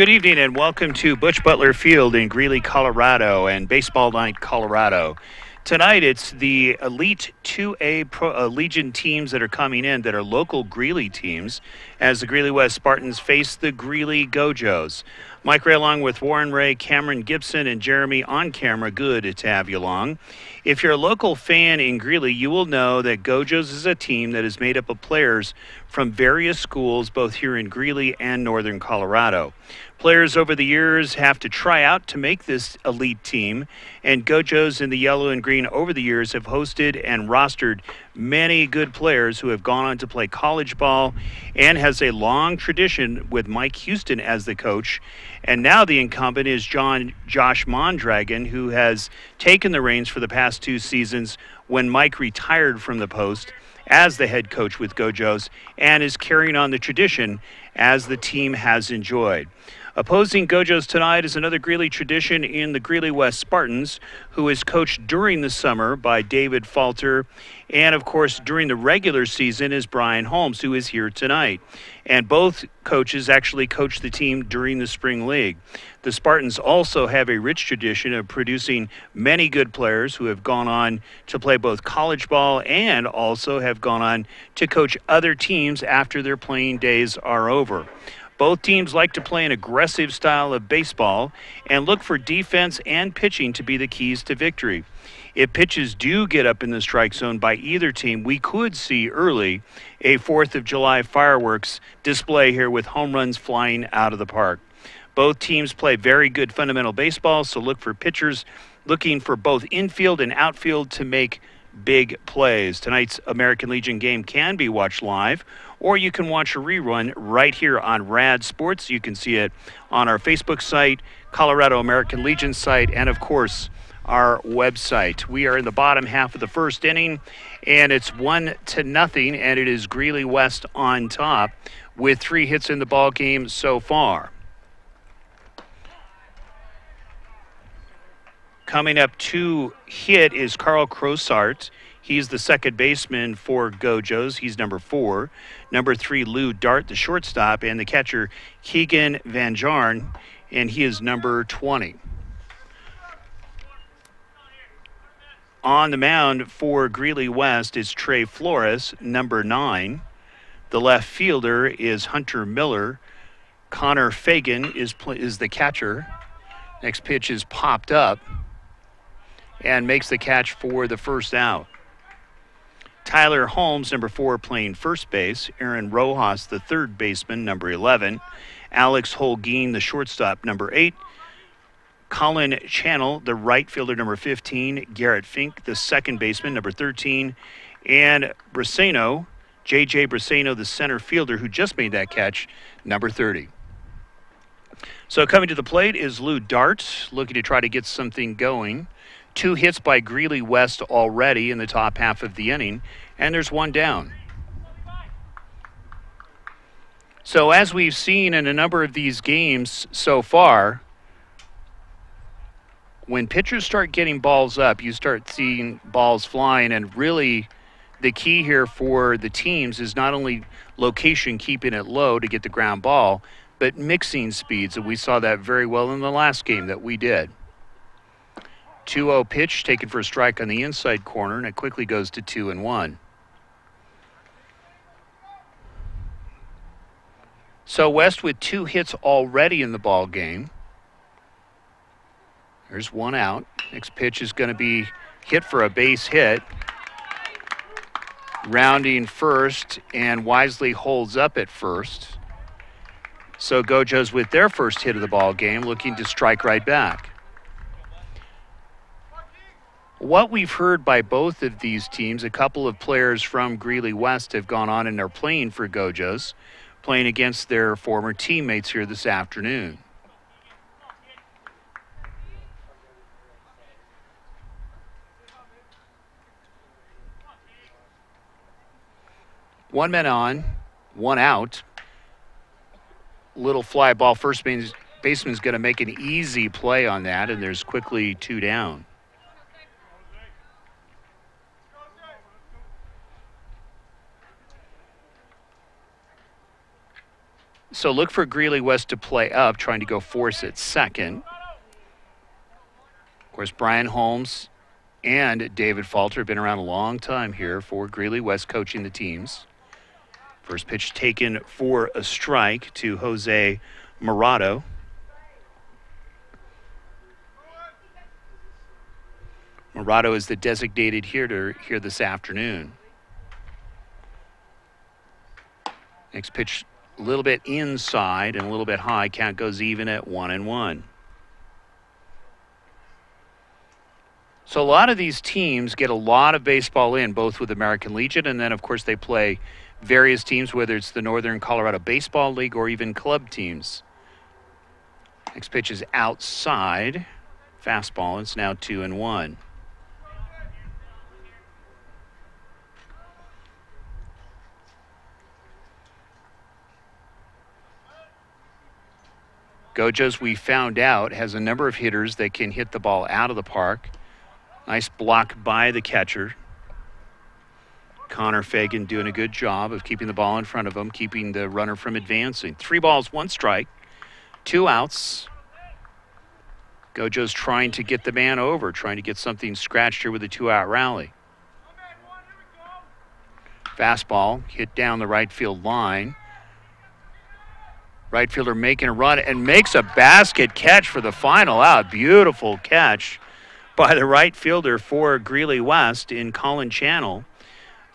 Good evening and welcome to Butch Butler Field in Greeley, Colorado, and Baseball Night, Colorado. Tonight it's the Elite 2A Legion teams that are coming in that are local Greeley teams as the Greeley West Spartans face the Greeley Gojos. Mike Ray along with Warren Ray, Cameron Gibson, and Jeremy on camera. Good to have you along. If you're a local fan in Greeley, you will know that Gojos is a team that is made up of players from various schools, both here in Greeley and northern Colorado. Players over the years have to try out to make this elite team, and Gojos in the yellow and green over the years have hosted and rostered many good players who have gone on to play college ball and has a long tradition with Mike Houston as the coach. And now the incumbent is Josh Mondragon, who has taken the reins for the past two seasons when Mike retired from the post as the head coach with Gojos and is carrying on the tradition as the team has enjoyed. Opposing Gojos tonight is another Greeley tradition in the Greeley West Spartans, who is coached during the summer by David Falter, and of course during the regular season is Brian Holmes, who is here tonight. And both coaches actually coach the team during the spring league. The Spartans also have a rich tradition of producing many good players who have gone on to play both college ball and also have gone on to coach other teams after their playing days are over. Both teams like to play an aggressive style of baseball and look for defense and pitching to be the keys to victory. If pitches do get up in the strike zone by either team, we could see early a 4th of July fireworks display here with home runs flying out of the park. Both teams play very good fundamental baseball, so look for pitchers looking for both infield and outfield to make big plays. Tonight's American Legion game can be watched live, or you can watch a rerun right here on Rad Sports. You can see it on our Facebook site, Colorado American Legion site, and of course our website. We are in the bottom half of the first inning, and it's 1-0, and it is Greeley West on top with 3 hits in the ball game so far. Coming up to hit is Carl Crossart. He's the second baseman for Gojos. He's number 4. Number 3, Lou Dart, the shortstop, and the catcher, Keegan Van Jarn, and he is number 20. On the mound for Greeley West is Trey Flores, number 9. The left fielder is Hunter Miller. Connor Fagan is the catcher. Next pitch is popped up and makes the catch for the first out. Tyler Holmes, number 4, playing first base. Aaron Rojas, the third baseman, number 11. Alex Holguin, the shortstop, number 8. Colin Channel, the right fielder, number 15. Garrett Fink, the second baseman, number 13. And Briseno, J.J. Briseno, the center fielder, who just made that catch, number 30. So coming to the plate is Lou Dart, looking to try to get something going. 2 hits by Greeley West already in the top half of the inning, and there's 1 down. So as we've seen in a number of these games so far, when pitchers start getting balls up, you start seeing balls flying, and really the key here for the teams is not only location, keeping it low to get the ground ball, but mixing speeds, and we saw that very well in the last game that we did. 2-0 pitch taken for a strike on the inside corner, and it quickly goes to 2-1. So West with 2 hits already in the ball game. There's 1 out. Next pitch is going to be hit for a base hit. Rounding first, and wisely holds up at first. So Gojos with their first hit of the ball game, looking to strike right back. What we've heard by both of these teams, a couple of players from Greeley West have gone on and are playing for Gojos, playing against their former teammates here this afternoon. One man on, 1 out. Little fly ball. First baseman's going to make an easy play on that, and there's quickly 2 down. So look for Greeley West to play up, trying to go force it second. Of course, Brian Holmes and David Falter have been around a long time here for Greeley West coaching the teams. First pitch taken for a strike to Jose Morado. Morado is the designated hitter here this afternoon. Next pitch a little bit inside and a little bit high. Count goes even at 1-1. So a lot of these teams get a lot of baseball in, both with American Legion, and then, of course, they play various teams, whether it's the Northern Colorado Baseball League or even club teams. Next pitch is outside. Fastball. It's now 2-1. Gojos, we found out, has a number of hitters that can hit the ball out of the park. Nice block by the catcher. Connor Fagan doing a good job of keeping the ball in front of him, keeping the runner from advancing. 3 balls, 1 strike, 2 outs. Gojos trying to get the man over, trying to get something scratched here with a 2-out rally. Fastball hit down the right field line. Right fielder making a run and makes a basket catch for the final out. Beautiful catch by the right fielder for Greeley West in Colin Channel.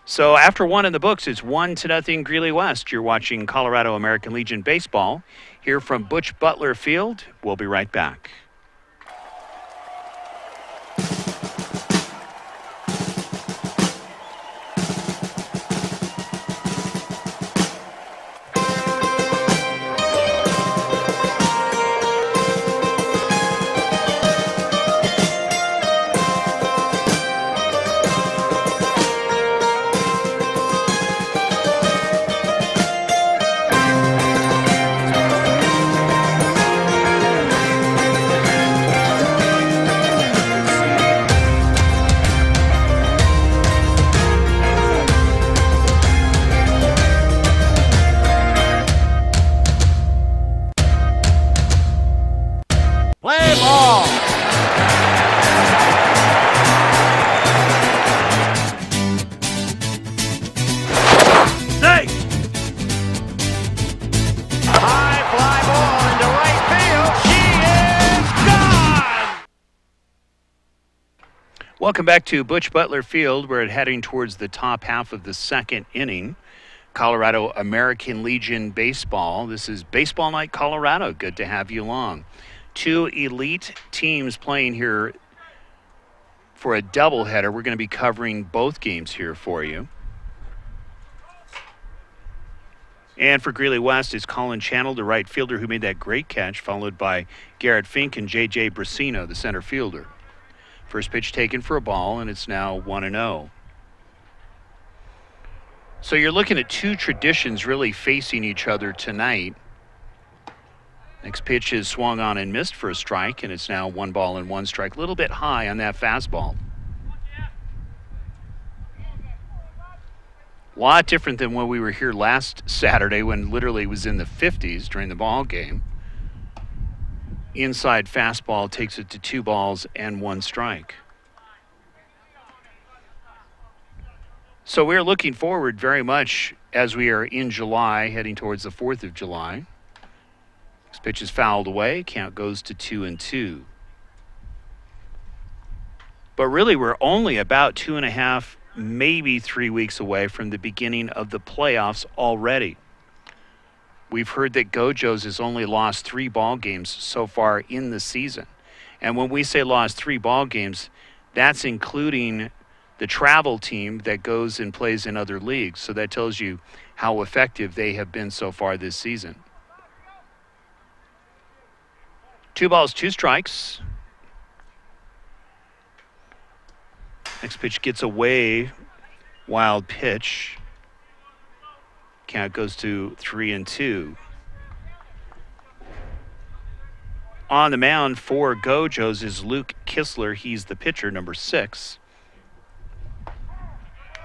So after 1 in the books, it's 1-0 Greeley West. You're watching Colorado American Legion Baseball here from Butch Butler Field. We'll be right back. Welcome back to Butch Butler Field. We're heading towards the top half of the 2nd inning. Colorado American Legion Baseball. This is Baseball Night Colorado. Good to have you along. 2 elite teams playing here for a doubleheader. We're going to be covering both games here for you. And for Greeley West is Colin Channel, the right fielder who made that great catch, followed by Garrett Fink and J.J. Brasino, the center fielder. First pitch taken for a ball, and it's now 1-0. So you're looking at 2 traditions really facing each other tonight. Next pitch is swung on and missed for a strike, and it's now 1 ball and 1 strike. A little bit high on that fastball. A lot different than when we were here last Saturday, when literally it was in the 50s during the ball game. Inside fastball takes it to 2 balls and 1 strike. So we're looking forward very much as we are in July, heading towards the 4th of July. This pitch is fouled away. Count goes to 2-2. But really, we're only about 2.5, maybe 3 weeks away from the beginning of the playoffs already. We've heard that Gojos has only lost 3 ball games so far in the season. And when we say lost 3 ball games, that's including the travel team that goes and plays in other leagues. So that tells you how effective they have been so far this season. 2 balls, 2 strikes. Next pitch gets away. Wild pitch. Count goes to 3-2. On the mound for Gojos is Luke Kistler. He's the pitcher, number 6.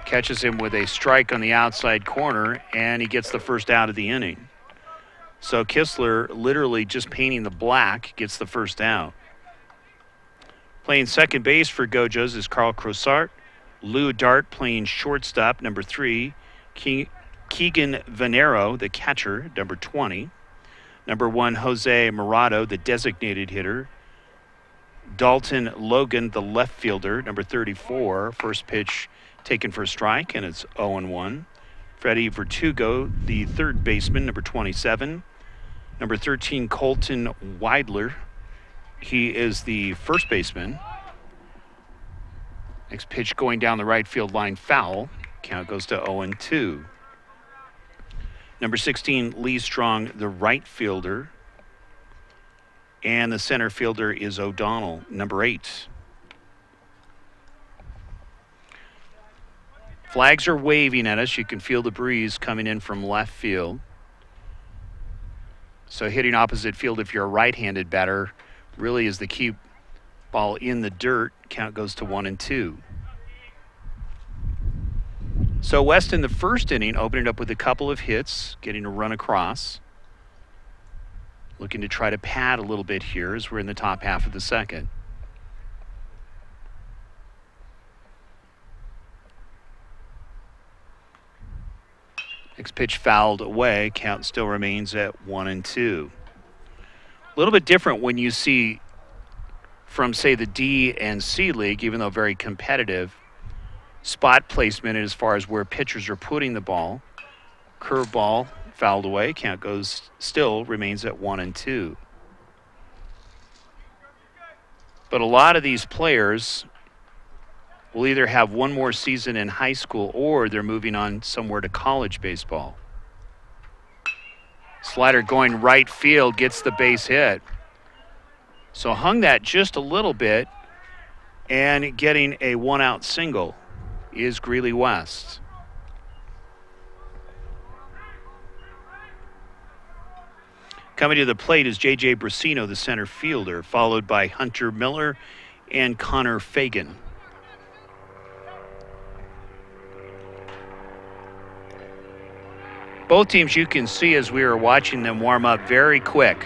Catches him with a strike on the outside corner, and he gets the first out of the inning. So Kistler literally just painting the black gets the first out. Playing second base for Gojos is Carl Crossart. Lou Dart playing shortstop, number 3. Keegan Venero, the catcher, number 20. Number 1, Jose Morado, the designated hitter. Dalton Logan, the left fielder, number 34. First pitch taken for a strike, and it's 0-1. Freddie Vertugo, the third baseman, number 27. Number 13, Colton Weidler. He is the first baseman. Next pitch going down the right field line, foul. Count goes to 0-2. Number 16, Lee Strong, the right fielder. And the center fielder is O'Donnell, number 8. Flags are waving at us. You can feel the breeze coming in from left field. So hitting opposite field if you're a right-handed batter really is the key. Ball in the dirt. Count goes to 1-2. So West in the first inning opened up with a couple of hits, getting a run across. Looking to try to pad a little bit here as we're in the top half of the second. Next pitch fouled away. Count still remains at 1-2. A little bit different when you see from, say, the D and C League, even though very competitive, spot placement as far as where pitchers are putting the ball. Curveball fouled away. Count goes, still remains at 1-2. But a lot of these players will either have one more season in high school or they're moving on somewhere to college baseball. Slider going right field, gets the base hit. So hung that just a little bit, and getting a one-out single is Greeley West. Coming to the plate is J.J. Brasino, the center fielder, followed by Hunter Miller and Connor Fagan. Both teams, you can see as we were watching them warm up, very quick.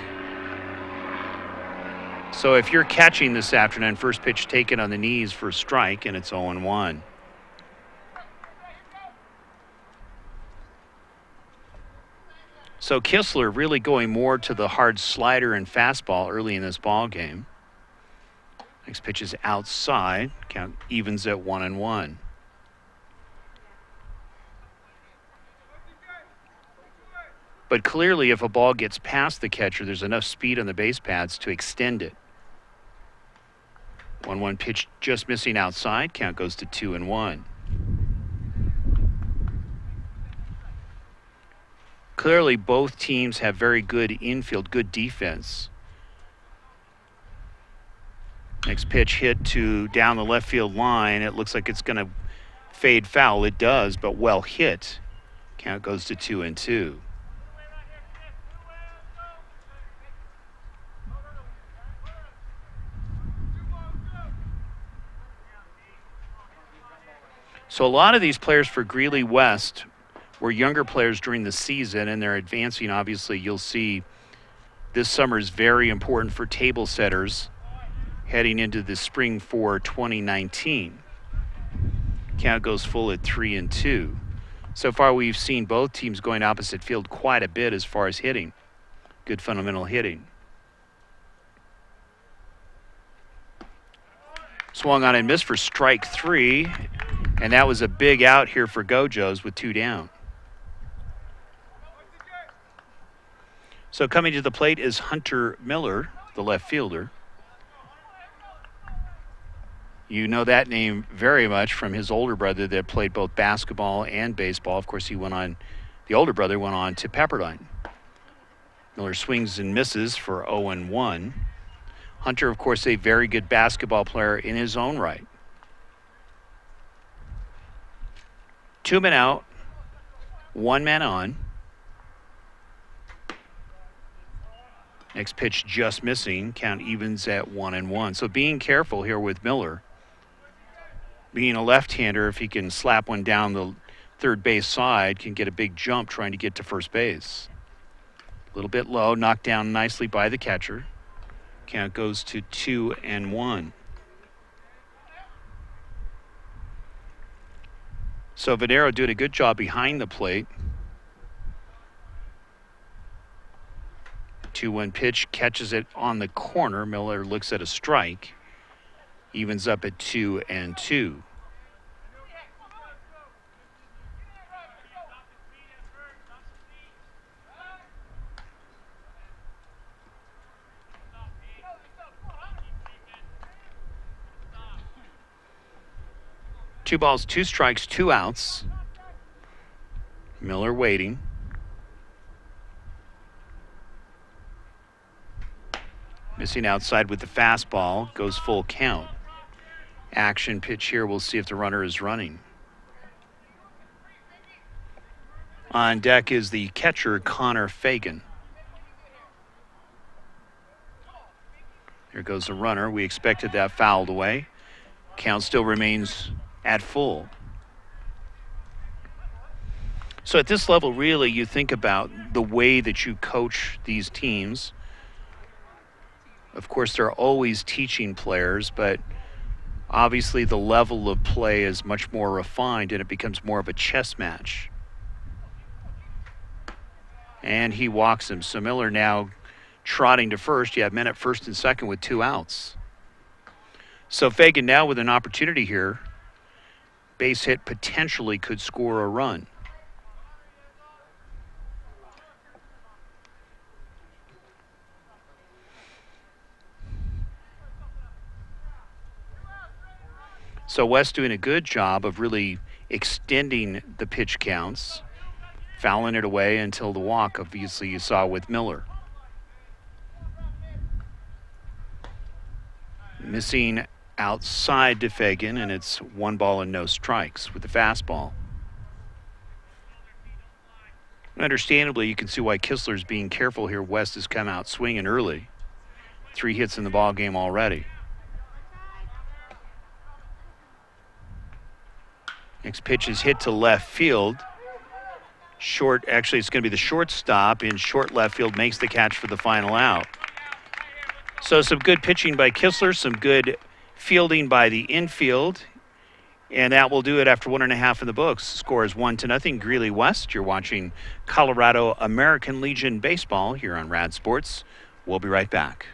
So if you're catching this afternoon, first pitch taken on the knees for a strike, and it's 0-1. So Kistler really going more to the hard slider and fastball early in this ball game. Next pitch is outside. Count evens at 1-1. But clearly, if a ball gets past the catcher, there's enough speed on the base paths to extend it. 1-1 pitch just missing outside. Count goes to 2-1. Clearly, both teams have very good infield, good defense. Next pitch hit to down the left field line. It looks like it's going to fade foul. It does, but well hit. Count goes to 2-2. So a lot of these players for Greeley West were younger players during the season, and they're advancing. Obviously, you'll see this summer is very important for table setters heading into the spring for 2019. Count goes full at 3-2. So far, we've seen both teams going opposite field quite a bit as far as hitting. Good fundamental hitting. Swung on and missed for strike 3. And that was a big out here for Gojos with 2 down. So coming to the plate is Hunter Miller, the left fielder. You know that name very much from his older brother that played both basketball and baseball. Of course, the older brother went on to Pepperdine. Miller swings and misses for 0-1. Hunter, of course, a very good basketball player in his own right. 2 men out, 1 man on. Next pitch just missing. Count evens at 1-1. So being careful here with Miller. Being a left-hander, if he can slap one down the third base side, can get a big jump trying to get to first base. little bit low, knocked down nicely by the catcher. Count goes to 2-1. So Venero doing a good job behind the plate. 2-1 pitch, catches it on the corner. Miller looks at a strike. Evens up at 2-2. Two balls, two strikes, two outs. Miller waiting. Missing outside with the fastball, goes full count. Action pitch here, we'll see if the runner is running. On deck is the catcher, Connor Fagan. There goes the runner. We expected that fouled away. Count still remains at full. So at this level, really, you think about the way that you coach these teams. Of course, they're always teaching players, but obviously the level of play is much more refined and it becomes more of a chess match. And he walks him. So Miller now trotting to first. You have men at first and second with two outs. So Fagan now with an opportunity here. Base hit potentially could score a run. So West doing a good job of really extending the pitch counts, fouling it away until the walk, obviously, you saw with Miller. Missing outside to Fagan, and it's 1 ball and no strikes with the fastball. Understandably, you can see why Kistler's being careful here. West has come out swinging early. 3 hits in the ball game already. Next pitch is hit to left field. Short, actually it's going to be the shortstop in short left field, makes the catch for the final out. So some good pitching by Kistler, some good fielding by the infield, and that will do it after 1.5 in the books. Score is 1-0. Greeley West. You're watching Colorado American Legion Baseball here on Rad Sports. We'll be right back.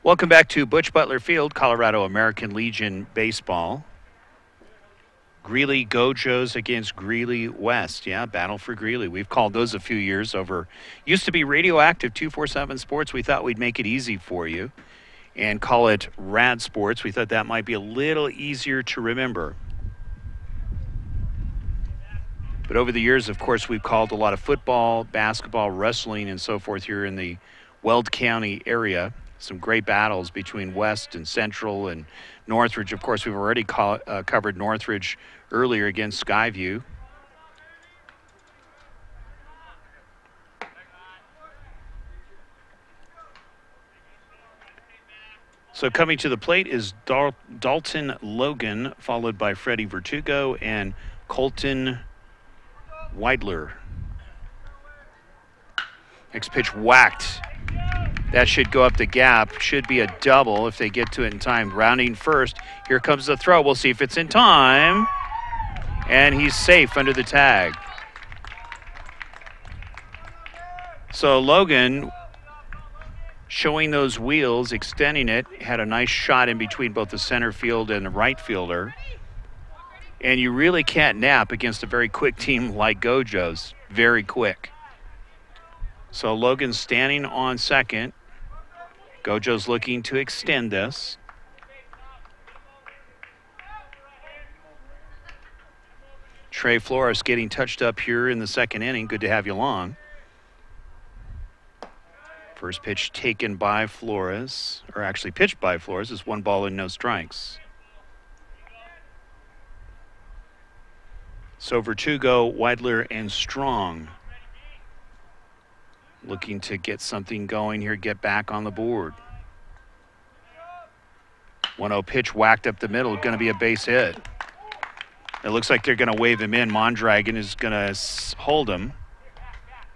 Welcome back to Butch Butler Field, Colorado American Legion Baseball. Greeley Gojos against Greeley West. Yeah, battle for Greeley. We've called those a few years over. Used to be Radioactive 247 Sports. We thought we'd make it easy for you and call it Rad Sports. We thought that might be a little easier to remember. But over the years, of course, we've called a lot of football, basketball, wrestling, and so forth here in the Weld County area. Some great battles between West and Central and Northridge. Of course, we've already covered Northridge earlier against Skyview. So coming to the plate is Dalton Logan, followed by Freddie Vertugo and Colton Weidler. Next pitch whacked. That should go up the gap. Should be a double if they get to it in time. Rounding first. Here comes the throw. We'll see if it's in time. And he's safe under the tag. So Logan, showing those wheels, extending it, had a nice shot in between both the center field and the right fielder. And you really can't nap against a very quick team like Gojos. Very quick. So Logan's standing on second. Gojos looking to extend this. Trey Flores getting touched up here in the second inning. Good to have you along. First pitch taken by Flores, or actually pitched by Flores, is 1 ball and no strikes. So Vertugo, Weidler, and Strong looking to get something going here, get back on the board. 1-0 pitch whacked up the middle, going to be a base hit. It looks like they're going to wave him in. Mondragon is going to hold him.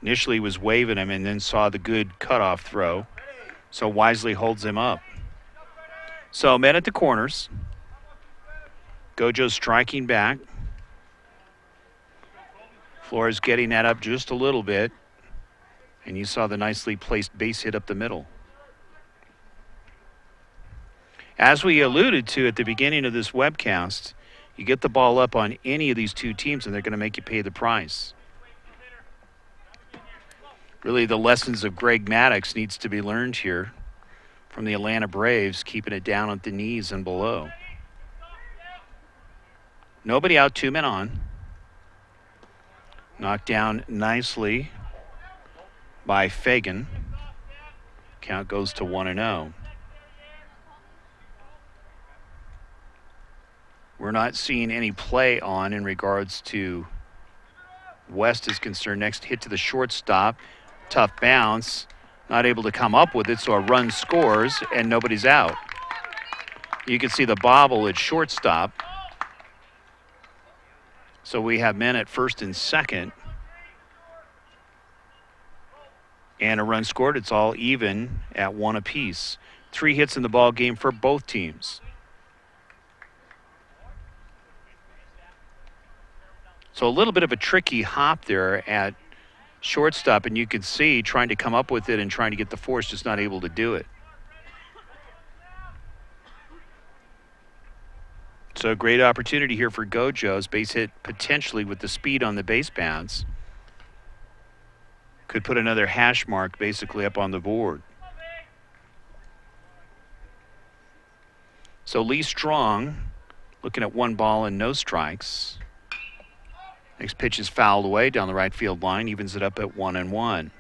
Initially was waving him and then saw the good cutoff throw. So wisely holds him up. So men at the corners. Gojos striking back. Flores getting that up just a little bit. And you saw the nicely placed base hit up the middle. As we alluded to at the beginning of this webcast, you get the ball up on any of these two teams and they're going to make you pay the price. Really, the lessons of Greg Maddux needs to be learned here from the Atlanta Braves, keeping it down at the knees and below. Nobody out, 2 men on. Knocked down nicely by Fagan. Count goes to 1-0. We're not seeing any play on in regards to West is concerned. Next hit to the shortstop. Tough bounce. Not able to come up with it, so a run scores and nobody's out. You can see the bobble at shortstop. So we have men at first and second. And a run scored. It's all even at 1 apiece. 3 hits in the ball game for both teams. So a little bit of a tricky hop there at shortstop, and you can see trying to come up with it and trying to get the force, just not able to do it. So a great opportunity here for Gojos. Base hit potentially with the speed on the base paths. Could put another hash mark basically up on the board. So Lee Strong looking at 1 ball and no strikes. Next pitch is fouled away down the right field line, evens it up at 1-1.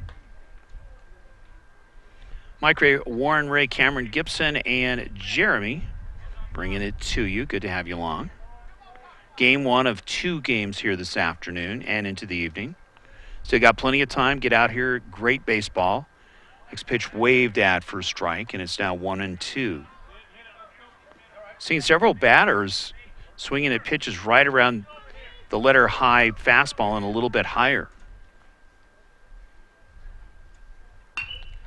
Mike Ray, Warren Ray, Cameron Gibson, and Jeremy bringing it to you. Good to have you along. Game 1 of 2 games here this afternoon and into the evening. Still got plenty of time. Get out here. Great baseball. Next pitch waved at for a strike, and it's now 1-2. Seen several batters swinging at pitches right around the letter high fastball and a little bit higher.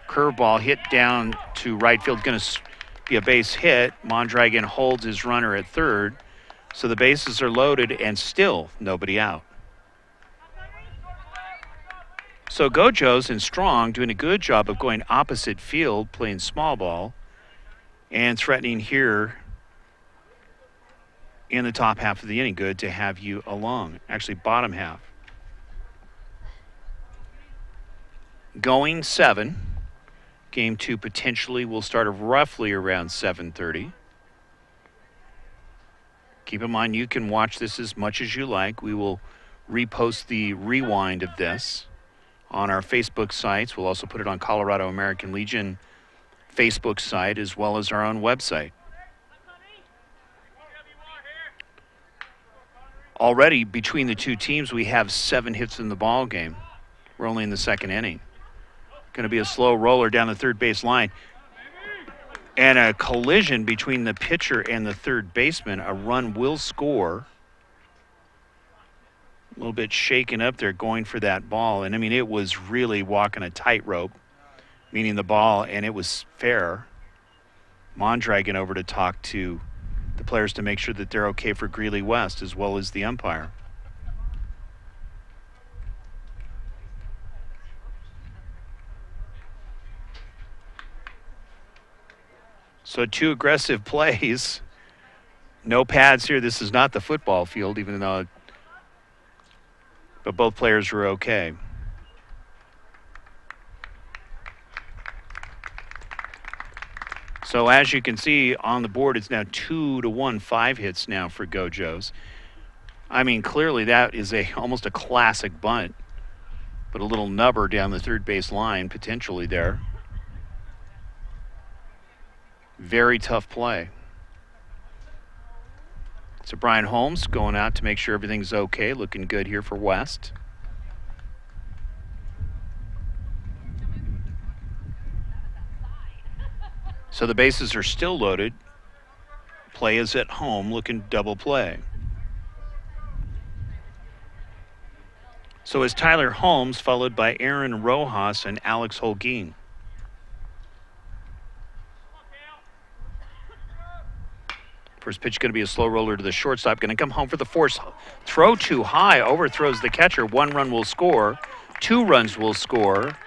Curveball hit down to right field, going to be a base hit. Mondragon holds his runner at third. So the bases are loaded and still nobody out. So Gojos and Strong doing a good job of going opposite field, playing small ball, and threatening here in the top half of the inning. Good to have you along. Actually, bottom half. Going 7. Game 2 potentially will start roughly around 7:30. Keep in mind you can watch this as much as you like. We will repost the rewind of this on our Facebook sites. We'll also put it on Colorado American Legion Facebook site as well as our own website. Already between the two teams, we have 7 hits in the ball game. We're only in the second inning. Going to be a slow roller down the third base line. And a collision between the pitcher and the third baseman. A run will score. A little bit shaken up there going for that ball. And I mean, it was really walking a tightrope, meaning the ball, and it was fair. Mondragon over to talk to the players to make sure that they're okay for Greeley West as well as the umpire. So 2 aggressive plays. No pads here. This is not the football field, even though, but both players were okay. So as you can see on the board, it's now 2-1, 5 hits now for Gojos. I mean, clearly that is almost a classic bunt, but a little nubber down the third base line potentially there. Very tough play. So Brian Holmes going out to make sure everything's okay. Looking good here for West. So the bases are still loaded. Play is at home, looking double play. So is Tyler Holmes, followed by Aaron Rojas and Alex Holguin. First pitch going to be a slow roller to the shortstop. Going to come home for the force throw too high. Overthrows the catcher. 1 run will score. 2 runs will score.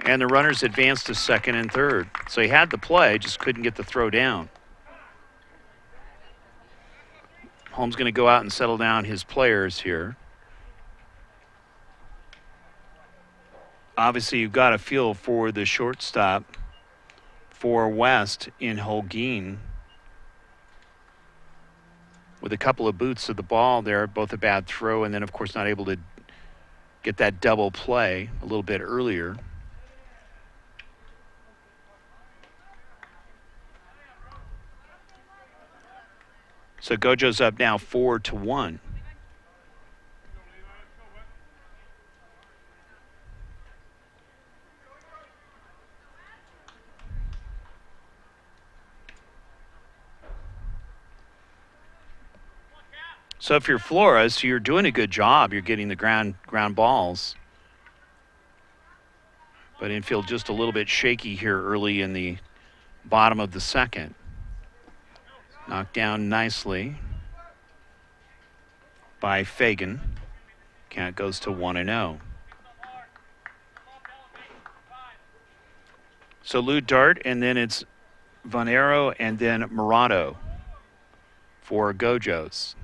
And the runners advance to second and third. So he had the play, just couldn't get the throw down. Holmes going to go out and settle down his players here. Obviously, you've got a feel for the shortstop for West in Holguin. With a couple of boots of the ball there, both a bad throw, and then, of course, not able to get that double play a little bit earlier. So Gojos up now 4-1. So if you're Flores, you're doing a good job. You're getting the ground balls. But infield just a little bit shaky here early in the bottom of the second. Knocked down nicely by Fagan. Count goes to 1-0. So Lou Dart, and then it's Vanero, and then Murado for Gojos.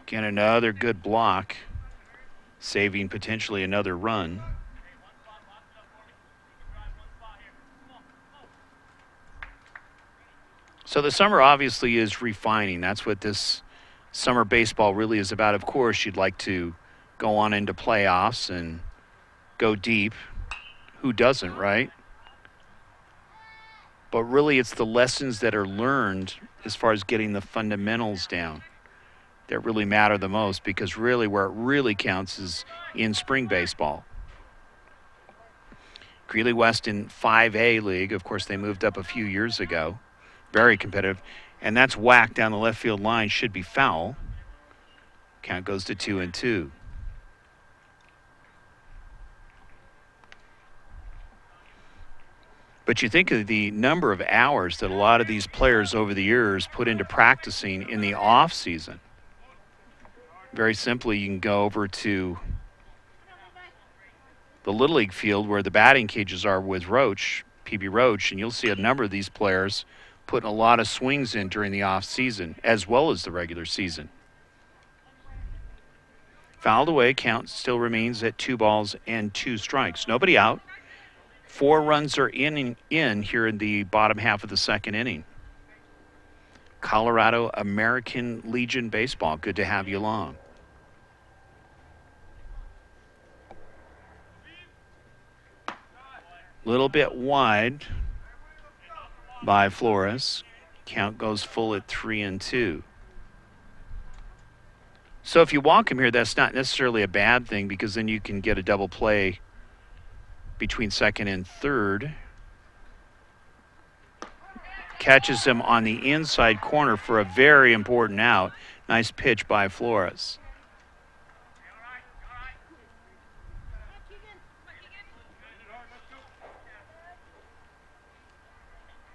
Again, another good block, saving potentially another run. So the summer obviously is refining. That's what this summer baseball really is about. Of course, you'd like to go on into playoffs and go deep. Who doesn't, right? But really, it's the lessons that are learned as far as getting the fundamentals down that really matter the most, because really where it really counts is in spring baseball. Greeley West in 5A League. Of course, they moved up a few years ago. Very competitive. And that's whacked down the left field line. Should be foul. Count goes to 2-2. But you think of the number of hours that a lot of these players over the years put into practicing in the off season. Very simply, you can go over to the Little League field where the batting cages are with Roach, PB Roach, and you'll see a number of these players putting a lot of swings in during the off season as well as the regular season. Fouled away, count still remains at 2-2 Nobody out. 4 runs are in here in the bottom half of the second inning. Colorado American Legion Baseball. Good to have you along. Little bit wide by Flores. Count goes full at 3-2. So if you walk him here, that's not necessarily a bad thing, because then you can get a double play between second and third. Catches him on the inside corner for a very important out. Nice pitch by Flores.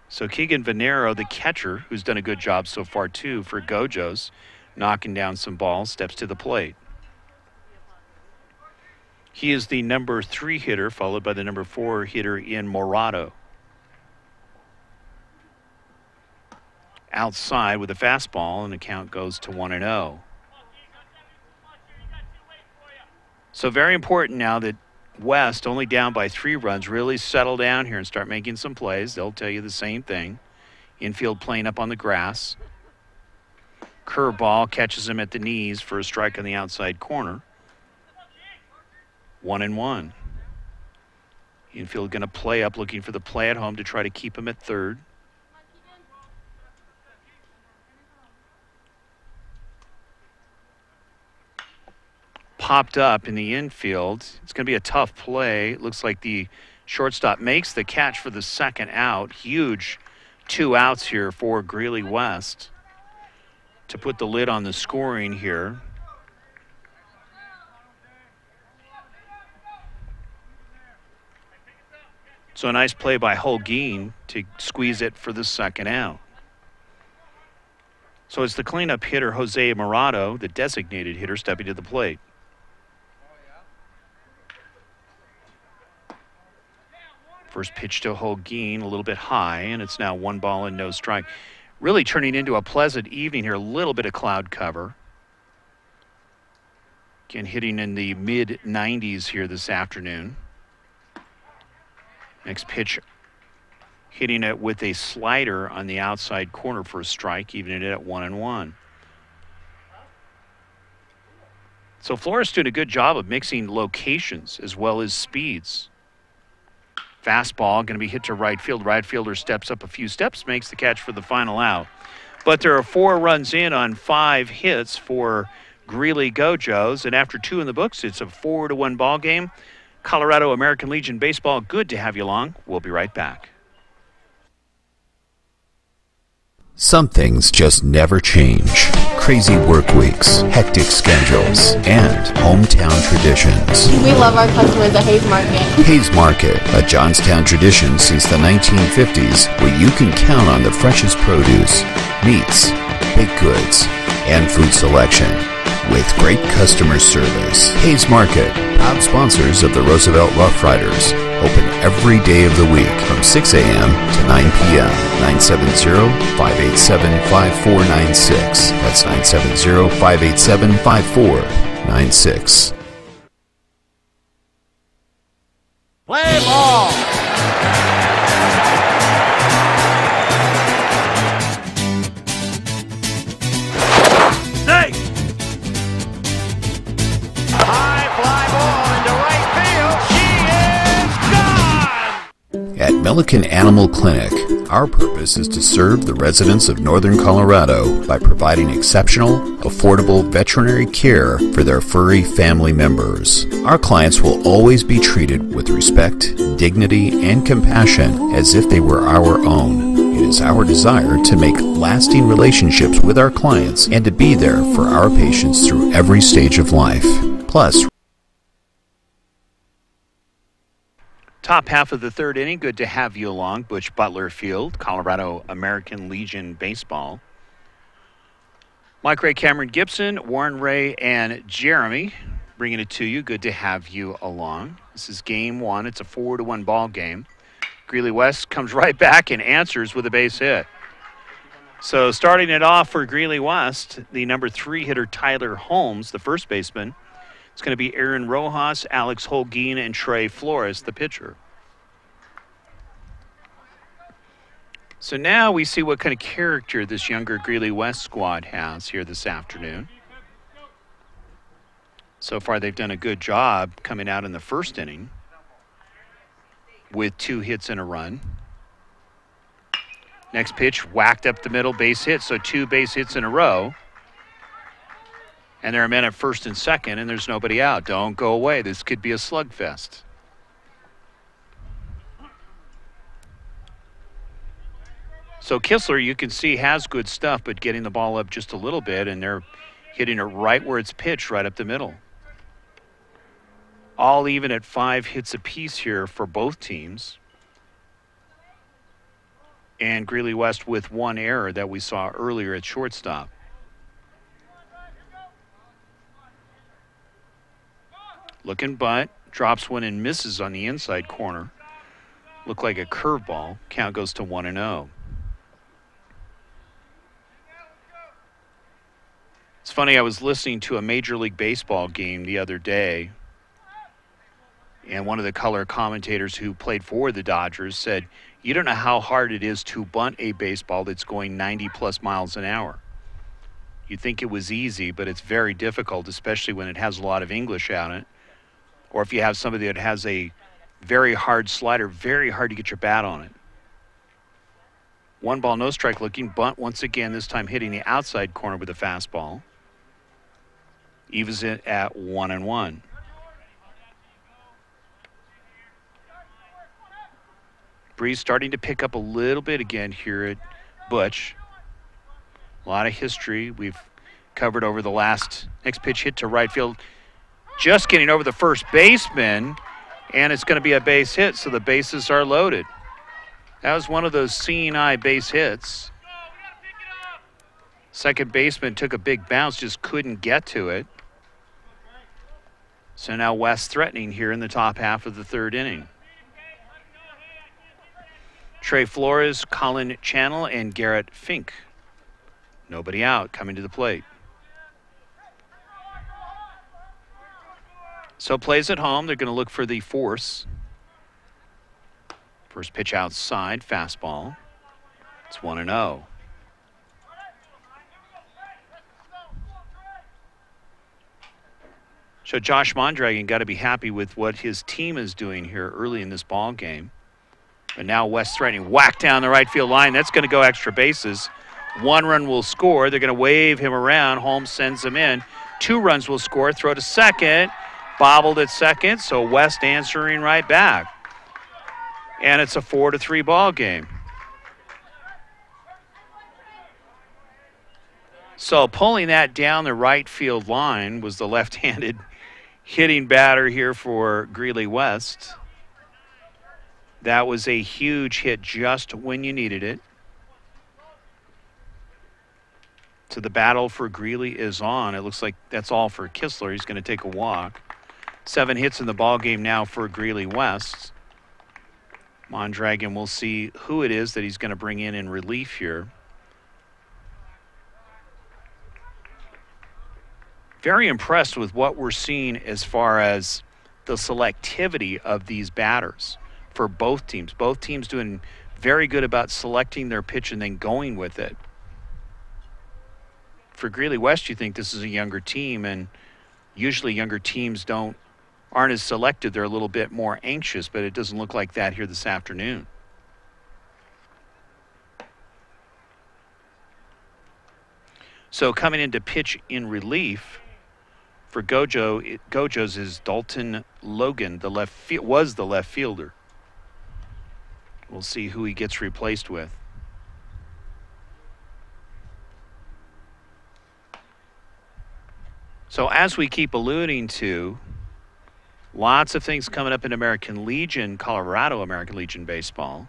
So Keegan Vanero, the catcher, who's done a good job so far too for Gojos, knocking down some balls, steps to the plate. He is the number 3 hitter, followed by the number 4 hitter in Morado. outside with a fastball, and the count goes to 1-0. So very important now that West, only down by 3 runs, really settle down here and start making some plays. They'll tell you the same thing. Infield playing up on the grass. Curveball catches him at the knees for a strike on the outside corner. 1-1. Infield going to play up, looking for the play at home to try to keep him at third. Popped up in the infield. It's going to be a tough play. It looks like the shortstop makes the catch for the second out. Huge 2 outs here for Greeley West to put the lid on the scoring here. So a nice play by Holguin to squeeze it for the second out. So it's the cleanup hitter, Jose Morado, the designated hitter, stepping to the plate. First pitch to Holguin, a little bit high, and it's now 1 ball and no strike. Really turning into a pleasant evening here, a little bit of cloud cover. Again, hitting in the mid-90s here this afternoon. Next pitch, hitting it with a slider on the outside corner for a strike, evening it at 1-1. So Flores doing a good job of mixing locations as well as speeds. Fastball going to be hit to right field. Right fielder steps up a few steps, makes the catch for the final out. But there are 4 runs in on 5 hits for Greeley Gojos, and after 2 in the books, it's a 4-1 ball game. Colorado American Legion Baseball, good to have you along. We'll be right back. Some things just never change. Crazy work weeks, hectic schedules, and hometown traditions. We love our customers at Hayes Market. Hayes Market, a Johnstown tradition since the 1950s, where you can count on the freshest produce, meats, baked goods, and food selection. With great customer service. Hayes Market, proud sponsors of the Roosevelt Rough Riders. Open every day of the week from 6 a.m. to 9 p.m. 970-587-5496. That's 970-587-5496. Play ball! At Milliken Animal Clinic, our purpose is to serve the residents of Northern Colorado by providing exceptional, affordable veterinary care for their furry family members. Our clients will always be treated with respect, dignity, and compassion as if they were our own. It is our desire to make lasting relationships with our clients and to be there for our patients through every stage of life. Plus, Top half of the third inning, good to have you along. Butch Butler Field, Colorado American Legion Baseball. Mike Ray, Cameron Gibson, Warren Ray, and Jeremy bringing it to you. Good to have you along. This is game 1. It's a 4-1 ball game. Greeley West comes right back and answers with a base hit. So starting it off for Greeley West, the number 3 hitter Tyler Holmes, the first baseman. It's going to be Aaron Rojas, Alex Holguin, and Trey Flores, the pitcher. So now we see what kind of character this younger Greeley West squad has here this afternoon. So far, they've done a good job coming out in the first inning with 2 hits and a run. Next pitch, whacked up the middle, base hit, so 2 base hits in a row. And there are men at first and second, and there's nobody out. Don't go away. This could be a slugfest. So Kistler, you can see, has good stuff, but getting the ball up just a little bit, and they're hitting it right where it's pitched, right up the middle. All even at 5 hits apiece here for both teams. And Greeley West with 1 error that we saw earlier at shortstop. Looking bunt, drops one and misses on the inside corner. Looked like a curveball. Count goes to 1-0. It's funny, I was listening to a Major League Baseball game the other day, and one of the color commentators who played for the Dodgers said, you don't know how hard it is to bunt a baseball that's going 90-plus miles an hour. You'd think it was easy, but it's very difficult, especially when it has a lot of English on it. Or if you have somebody that has a very hard slider, very hard to get your bat on it. 1 ball, no strike looking. Bunt once again, this time hitting the outside corner with a fastball. Evens it at 1-1. Breeze starting to pick up a little bit again here at Butch. A lot of history we've covered over the last. Next pitch hit to right field. Just getting over the first baseman, and it's going to be a base hit, so the bases are loaded. That was one of those seeing eye base hits. Second baseman took a big bounce, just couldn't get to it. So now West threatening here in the top half of the 3rd inning. Trey Flores, Colin Channel, and Garrett Fink. Nobody out, coming to the plate. So plays at home. They're going to look for the force. First pitch outside, fastball. It's 1-0. So Josh Mondragon got to be happy with what his team is doing here early in this ball game. But now West threatening, whack down the right field line. That's going to go extra bases. 1 run will score. They're going to wave him around. Holmes sends him in. 2 runs will score. Throw to second. Bobbled at second. So West answering right back. And it's a 4-3 ball game. So pulling that down the right field line was the left-handed hitting batter here for Greeley West. That was a huge hit just when you needed it. So the battle for Greeley is on. It looks like that's all for Kistler. He's going to take a walk. 7 hits in the ball game now for Greeley West. Mondragon will see who it is that he's going to bring in relief here. Very impressed with what we're seeing as far as the selectivity of these batters for both teams. Both teams doing very good about selecting their pitch and then going with it. For Greeley West, you think this is a younger team, and usually younger teams aren't as selective. They're a little bit more anxious, but it doesn't look like that here this afternoon. So coming into pitch in relief for Gojos is Dalton Logan, was the left fielder. We'll see who he gets replaced with. So as we keep alluding to, lots of things coming up in American Legion, Colorado American Legion Baseball.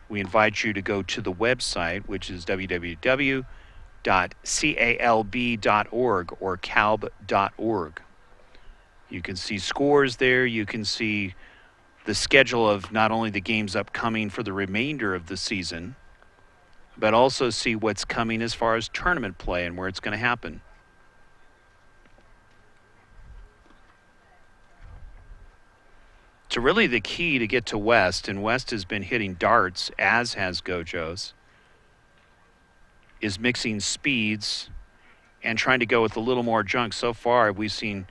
We invite you to go to the website, which is www.calb.org or calb.org. You can see scores there. You can see the schedule of not only the games upcoming for the remainder of the season, but also see what's coming as far as tournament play and where it's going to happen. So really the key to get to West, and West has been hitting darts, as has Gojos, is mixing speeds and trying to go with a little more junk. So far, we've seen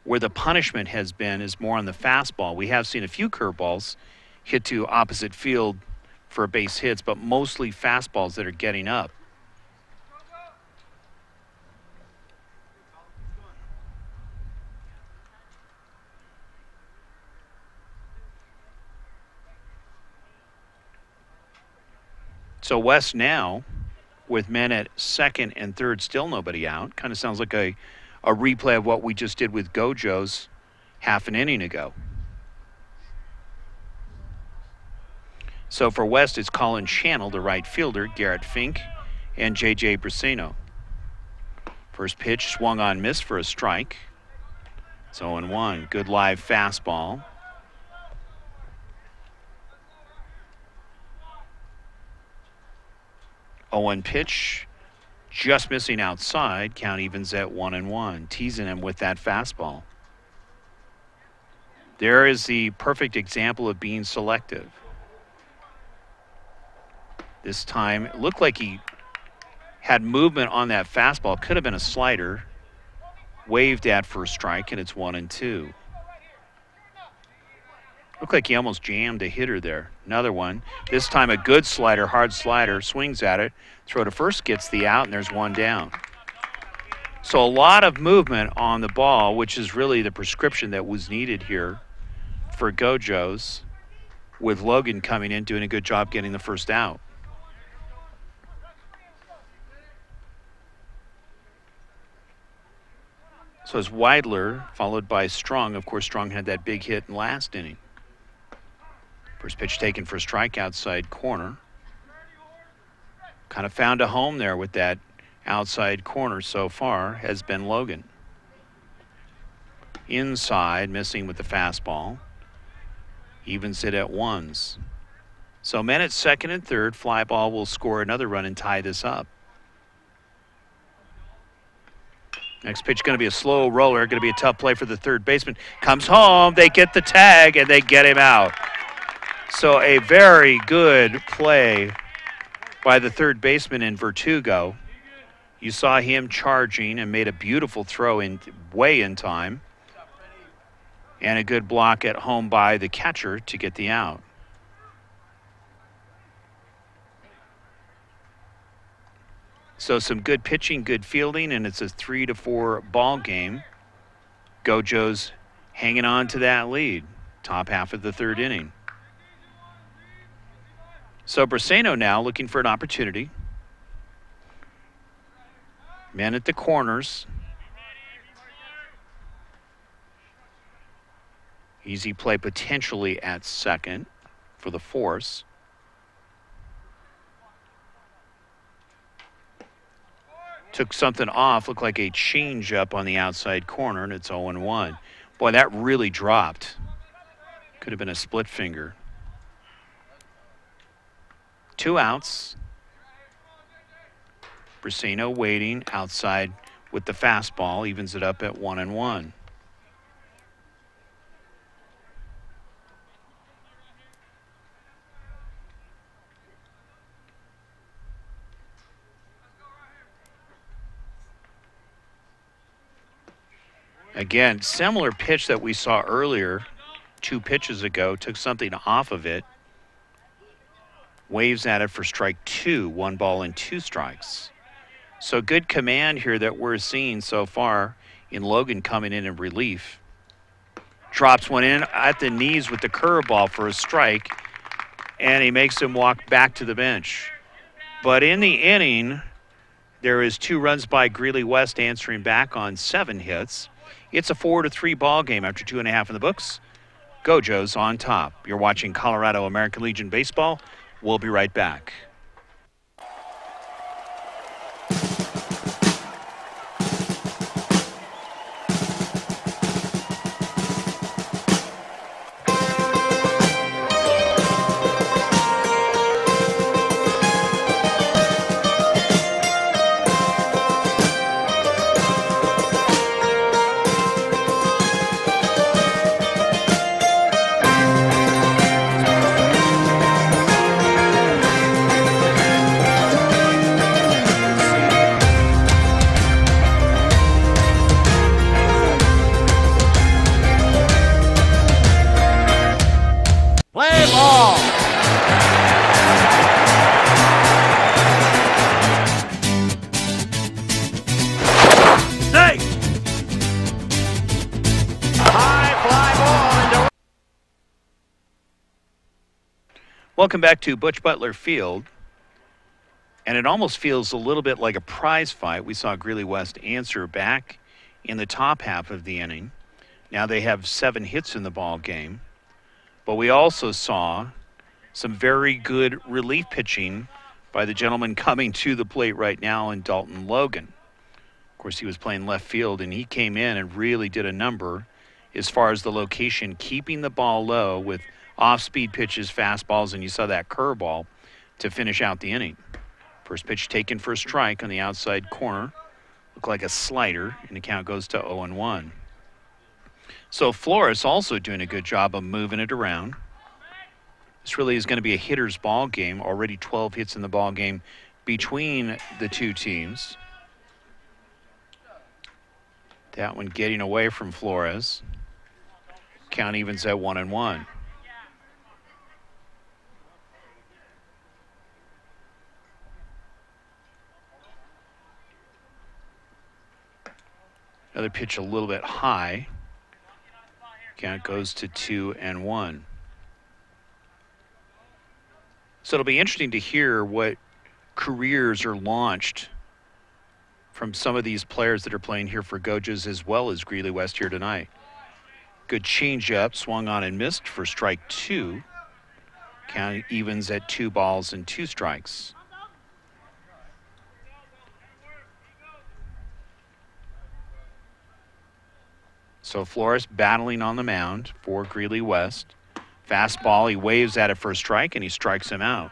where the punishment has been is more on the fastball. We have seen a few curveballs hit to opposite field for base hits, but mostly fastballs that are getting up. So West now, with men at second and third, still nobody out. Kind of sounds like a replay of what we just did with Gojos half an inning ago. So for West, it's Colin Channel, the right fielder, Garrett Fink, and J.J. Bracino. First pitch swung on, missed for a strike. It's 0-1. Good live fastball. Pitch just missing outside. Count evens at 1-1. Teasing him with that fastball. There is the perfect example of being selective. This time, it looked like he had movement on that fastball. Could have been a slider. Waved at for a strike, and it's 1-2. Looked like he almost jammed a hitter there. Another one. This time a good slider, hard slider, swings at it. Throw to first, gets the out, and there's one down. So a lot of movement on the ball, which is really the prescription that was needed here for Gojos, with Logan coming in, doing a good job getting the first out. So it's Weidler, followed by Strong. Of course, Strong had that big hit in last inning. First pitch taken for a strike outside corner. Kind of found a home there with that outside corner so far has been Logan. Inside, missing with the fastball. Evens it at ones. So men at second and third. Fly ball will score another run and tie this up. Next pitch going to be a slow roller. Going to be a tough play for the third baseman. Comes home. They get the tag and they get him out. So a very good play by the third baseman in Vertugo. You saw him charging and made a beautiful throw in way in time. And a good block at home by the catcher to get the out. So some good pitching, good fielding, and it's a 3-4 ball game. Gojos hanging on to that lead. Top half of the third inning. So Braceno now looking for an opportunity. Men at the corners. Easy play potentially at second for the force. Took something off, looked like a change up on the outside corner, and it's 0-1. Boy, that really dropped. Could have been a split finger. 2 outs. Braceno waiting outside with the fastball, evens it up at 1-1. Again, similar pitch that we saw earlier, 2 pitches ago, took something off of it. Waves at it for strike 2, 1 ball and 2 strikes. So good command here that we're seeing so far in Logan coming in relief. Drops one in at the knees with the curveball for a strike, and he makes him walk back to the bench. But in the inning, there is 2 runs by Greeley West answering back on 7 hits. It's a 4-3 ball game after 2.5 in the books. Gojos on top. You're watching Colorado American Legion Baseball. We'll be right back. Welcome back to Butch Butler Field. And it almost feels a little bit like a prize fight. We saw Greeley West answer back in the top half of the inning. Now they have 7 hits in the ball game. But we also saw some very good relief pitching by the gentleman coming to the plate right now in Dalton Logan. Of course, he was playing left field, and he came in and really did a number as far as the location, keeping the ball low with off-speed pitches, fastballs, and you saw that curveball to finish out the inning. First pitch taken for a strike on the outside corner. Looked like a slider, and the count goes to 0-1. So Flores also doing a good job of moving it around. This really is going to be a hitter's ball game. Already 12 hits in the ball game between the two teams. That one getting away from Flores. Count evens at 1-1. Another pitch a little bit high. Count goes to 2-1. So it'll be interesting to hear what careers are launched from some of these players that are playing here for Gojos as well as Greeley West here tonight. Good changeup, swung on and missed for strike 2. Count evens at 2 balls and 2 strikes. So Flores battling on the mound for Greeley West. Fastball, he waves at it for a strike, and he strikes him out.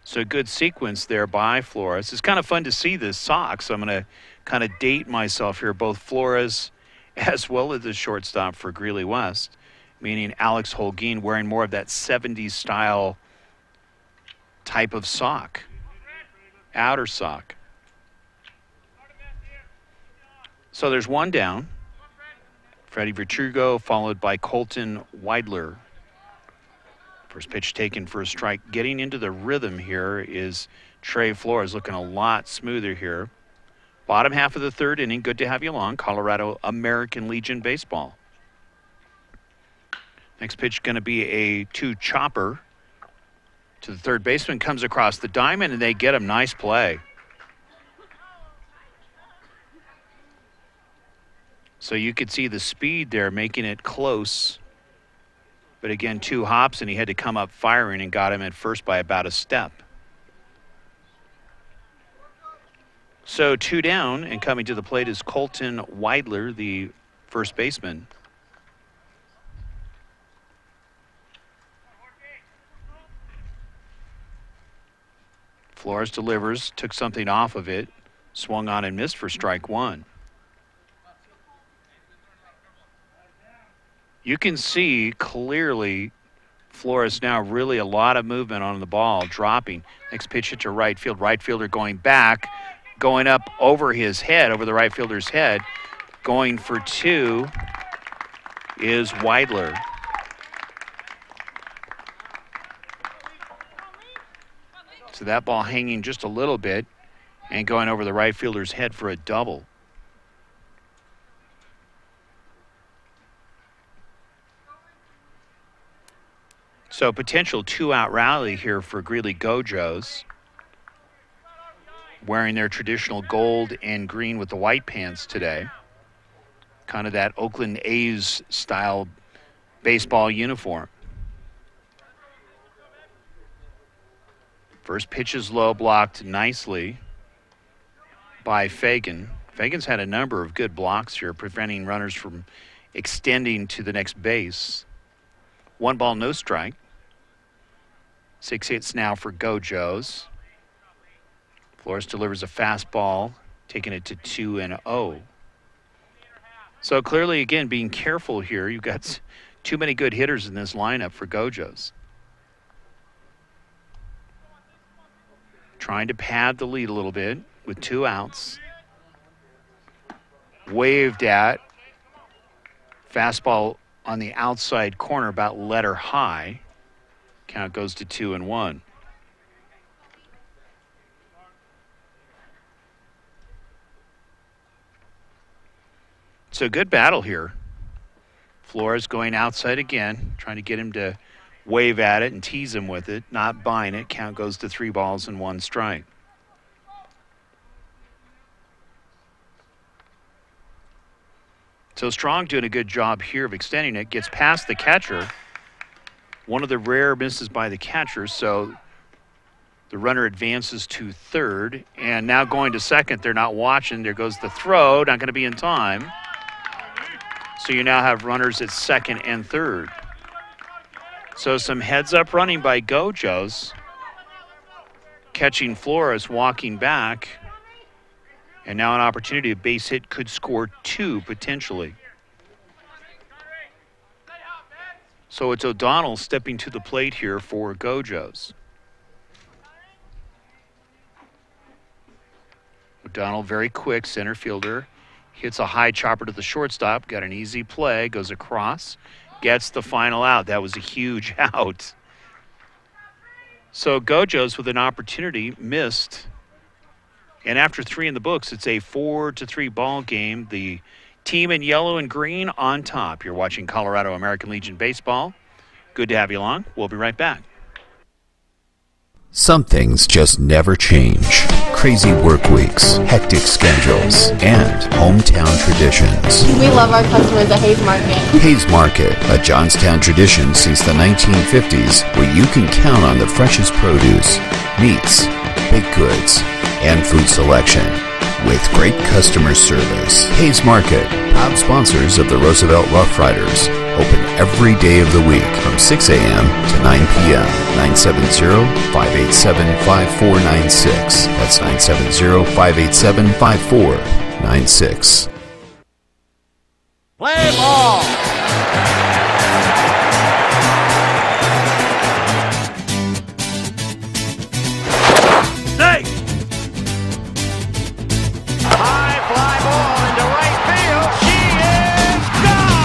So good sequence there by Flores. It's kind of fun to see this Sox. I'm going to kind of date myself here. Both Flores as well as the shortstop for Greeley West, meaning Alex Holguin, wearing more of that 70s style type of sock, outer sock. So there's one down. Freddie Vertugo followed by Colton Weidler. First pitch taken for a strike. Getting into the rhythm here is Trey Flores, looking a lot smoother here. Bottom half of the third inning. Good to have you along. Colorado American Legion baseball. Next pitch going to be a 2 chopper to the third baseman. Comes across the diamond, and they get him. Nice play. So you could see the speed there, making it close. But again, 2 hops, and he had to come up firing and got him at first by about a step. So 2 down, and coming to the plate is Colton Weidler, the first baseman. Flores delivers, took something off of it, swung on and missed for strike 1. You can see clearly Flores now really a lot of movement on the ball, dropping. Next pitch hit to right field. Right fielder going back, going up over his head, over the right fielder's head. Going for 2 is Weidler. So that ball hanging just a little bit and going over the right fielder's head for a double. So potential 2-out rally here for Greeley Gojos, wearing their traditional gold and green with the white pants today. Kind of that Oakland A's style baseball uniform. First pitch is low, blocked nicely by Fagan. Fagan's had a number of good blocks here, preventing runners from extending to the next base. 1 ball, no strike. 6 hits now for Gojos. Flores delivers a fastball, taking it to 2-0. So clearly, again, being careful here. You've got too many good hitters in this lineup for Gojos. Trying to pad the lead a little bit with 2 outs. Waved at. Fastball on the outside corner, about letter high. Count goes to 2-1. So good battle here. Flores going outside again, trying to get him to wave at it and tease him with it, not buying it. Count goes to 3 balls and 1 strike. So Strong doing a good job here of extending it, gets past the catcher. One of the rare misses by the catcher, so the runner advances to third, and now going to second. They're not watching. There goes the throw, not going to be in time. So you now have runners at second and third. So some heads-up running by Gojos. catching Flores, walking back. And now an opportunity, a base hit could score 2 potentially. So it's O'Donnell stepping to the plate here for Gojos. O'Donnell, very quick center fielder. Hits a high chopper to the shortstop. Got an easy play. Goes across. Gets the final out. That was a huge out. So Gojos with an opportunity missed. And after 3 in the books, it's a 4-3 ball game. The team in yellow and green on top. You're watching Colorado American Legion Baseball. Good to have you along. We'll be right back. Some things just never change. Crazy work weeks, hectic schedules, and hometown traditions. We love our customers at Hayes Market. Hayes Market, a Johnstown tradition since the 1950s, where you can count on the freshest produce, meats, baked goods, and food selection. With great customer service. Hayes Market, proud sponsors of the Roosevelt Rough Riders. Open every day of the week from 6 a.m. to 9 p.m. 970-587-5496. That's 970-587-5496. Play ball. Safe. High fly ball into right field. She is gone.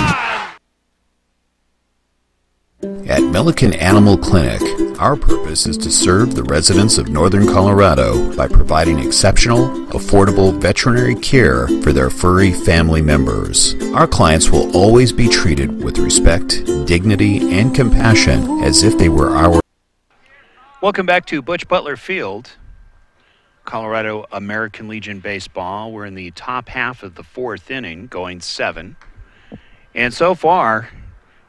At Milliken Animal Clinic, our purpose is to serve the residents of Northern Colorado by providing exceptional, affordable veterinary care for their furry family members. Our clients will always be treated with respect, dignity, and compassion as if they were our. Welcome back to Butch Butler Field, Colorado American Legion Baseball. We're in the top half of the 4th inning, going 7. And so far,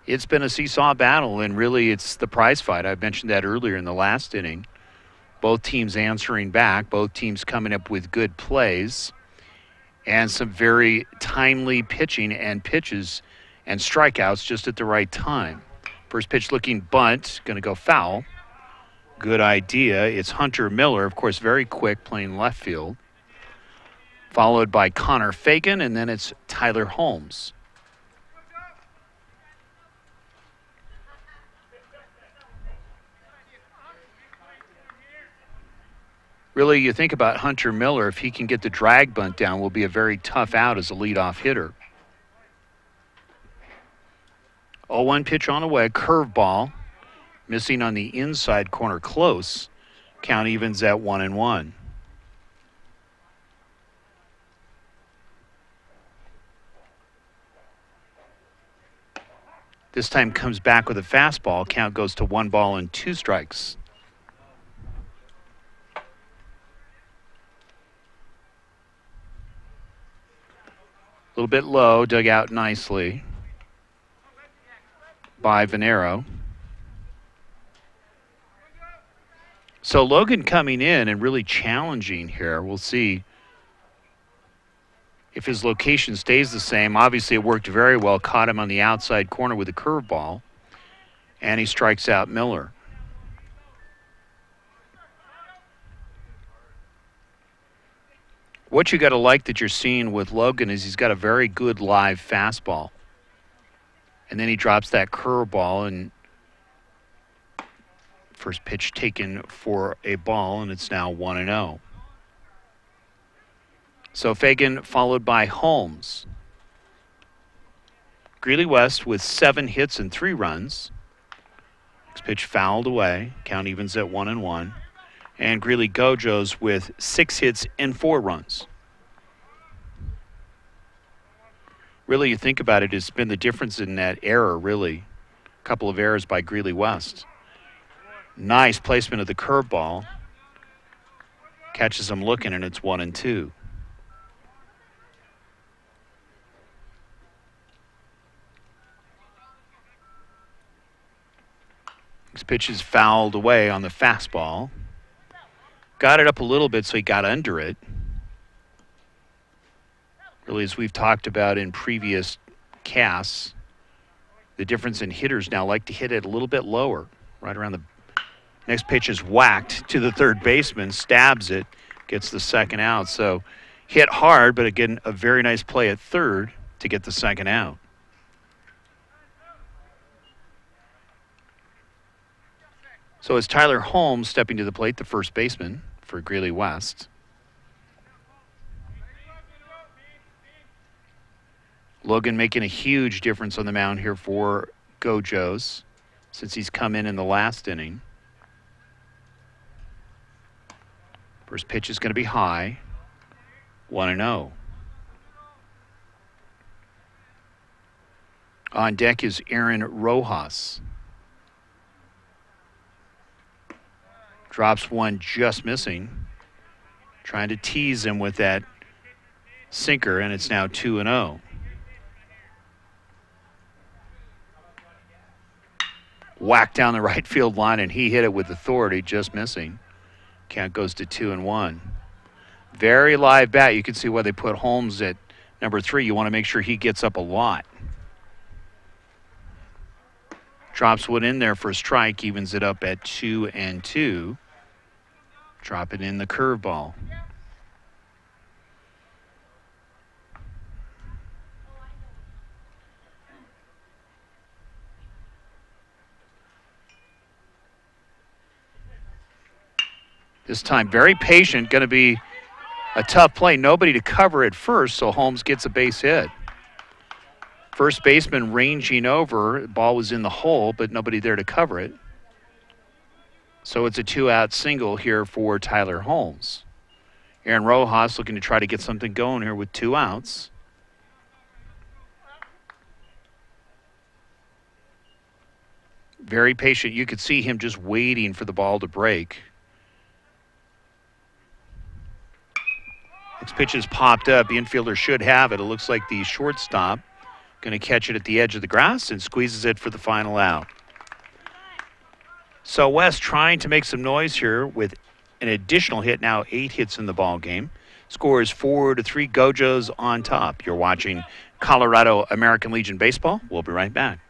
it's been a seesaw battle, and really it's the prize fight. I mentioned that earlier in the last inning. Both teams answering back, both teams coming up with good plays, and some very timely pitching and pitches and strikeouts just at the right time. First pitch looking bunt, going to go foul. Good idea. It's Hunter Miller, of course, very quick, playing left field. Followed by Connor Fagan, and then it's Tyler Holmes. Really, you think about Hunter Miller, if he can get the drag bunt down, will be a very tough out as a leadoff hitter. 0-1 pitch on the way, curveball. Missing on the inside corner close. Count evens at 1-1. This time comes back with a fastball. Count goes to 1 ball and 2 strikes. A little bit low, dug out nicely by Venero. So Logan coming in and really challenging here. We'll see if his location stays the same. Obviously, it worked very well. Caught him on the outside corner with a curveball, and he strikes out Miller. What you got to like that you're seeing with Logan is he's got a very good live fastball. And then he drops that curveball, and first pitch taken for a ball, and it's now 1-0. So Fagan followed by Holmes. Greeley West with 7 hits and 3 runs. Next pitch fouled away. Count evens at 1-1. And Greeley Gojos with 6 hits and 4 runs. Really, you think about it, it's been the difference in that error, really. A couple of errors by Greeley West. Nice placement of the curveball. Catches him looking, and it's 1-2. This pitch is fouled away on the fastball. Got it up a little bit, so he got under it. Really, as we've talked about in previous casts, the difference in hitters now like to hit it a little bit lower, right around the Next pitch is whacked to the third baseman, stabs it, gets the second out. So hit hard, but again, a very nice play at third to get the second out. So it's Tyler Holmes stepping to the plate, the first baseman for Greeley West. Logan making a huge difference on the mound here for Gojos since he's come in the last inning. First pitch is going to be high, 1-0. On deck is Aaron Rojas. Drops one just missing. Trying to tease him with that sinker, and it's now 2-0. Whacked down the right field line, and he hit it with authority, just missing. Count goes to 2-1. Very live bat. You can see why they put Holmes at number 3. You want to make sure he gets up a lot. Drops one in there for a strike, evens it up at 2-2. Drop it in the curveball. This time, very patient, going to be a tough play. Nobody to cover at first, so Holmes gets a base hit. First baseman ranging over. Ball was in the hole, but nobody there to cover it. So it's a 2-out single here for Tyler Holmes. Aaron Rojas looking to try to get something going here with 2 outs. Very patient. You could see him just waiting for the ball to break. Next pitch is popped up. The infielder should have it. It looks like the shortstop going to catch it at the edge of the grass and squeezes it for the final out. So West trying to make some noise here with an additional hit, now 8 hits in the ball game. Score is 4-3, Gojos on top. You're watching Colorado American Legion Baseball. We'll be right back.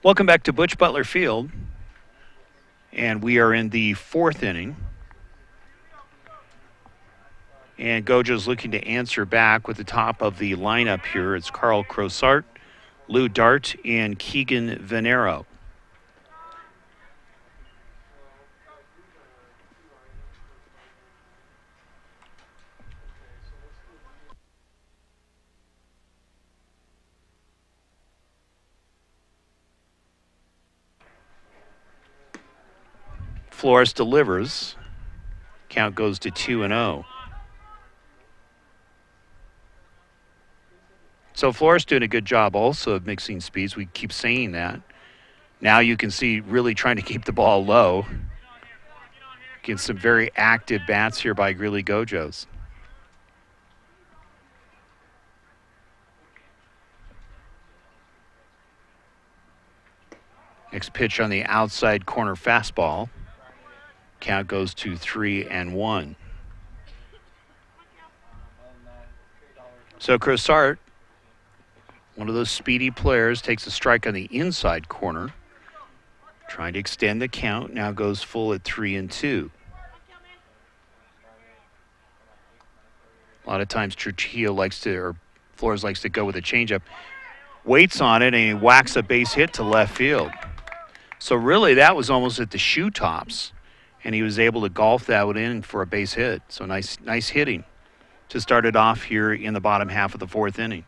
Welcome back to Butch Butler Field, and we are in the 4th inning. And Gojos looking to answer back with the top of the lineup here. It's Carl Crossart, Lou Dart, and Keegan Venero. Flores delivers. Count goes to 2-0. So Flores doing a good job also of mixing speeds. We keep saying that. Now you can see really trying to keep the ball low. Get some very active bats here by Greeley Gojos. Next pitch on the outside corner fastball. Count goes to 3-1. So Crossart, one of those speedy players, takes a strike on the inside corner. Trying to extend the count, now goes full at 3-2. A lot of times Trujillo likes to, or Flores likes to go with a changeup. waits on it, and he whacks a base hit to left field. So really that was almost at the shoe tops, and he was able to golf that one in for a base hit. So nice hitting to start it off here in the bottom half of the fourth inning.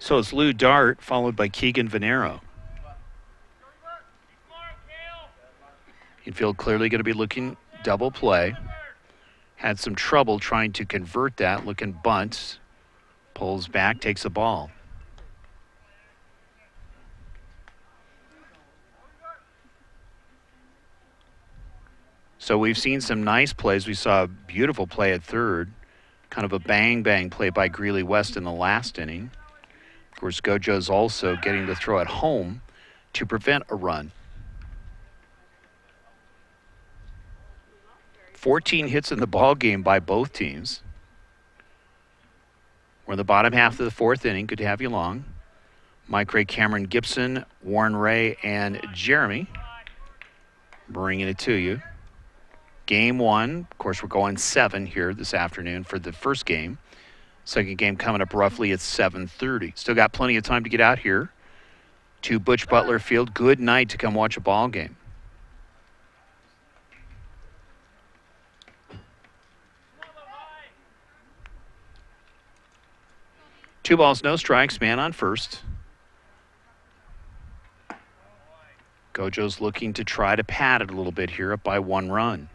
So it's Lou Dart followed by Keegan Venero. Infield clearly going to be looking double play. Had some trouble trying to convert that, looking bunts. Pulls back, takes the ball. So we've seen some nice plays. We saw a beautiful play at third. Kind of a bang-bang play by Greeley West in the last inning. Of course, Gojos also getting to throw at home to prevent a run. 14 hits in the ball game by both teams. We're in the bottom half of the fourth inning. Good to have you along. Mike Ray, Cameron Gibson, Warren Ray, and Jeremy bringing it to you. Game one. Of course, we're going 7 here this afternoon for the first game. Second game coming up roughly at 7:30. Still got plenty of time to get out here to Butch Butler Field. Good night to come watch a ball game. Two balls, no strikes, man on first. Gojos looking to try to pad it a little bit here, up by 1 run.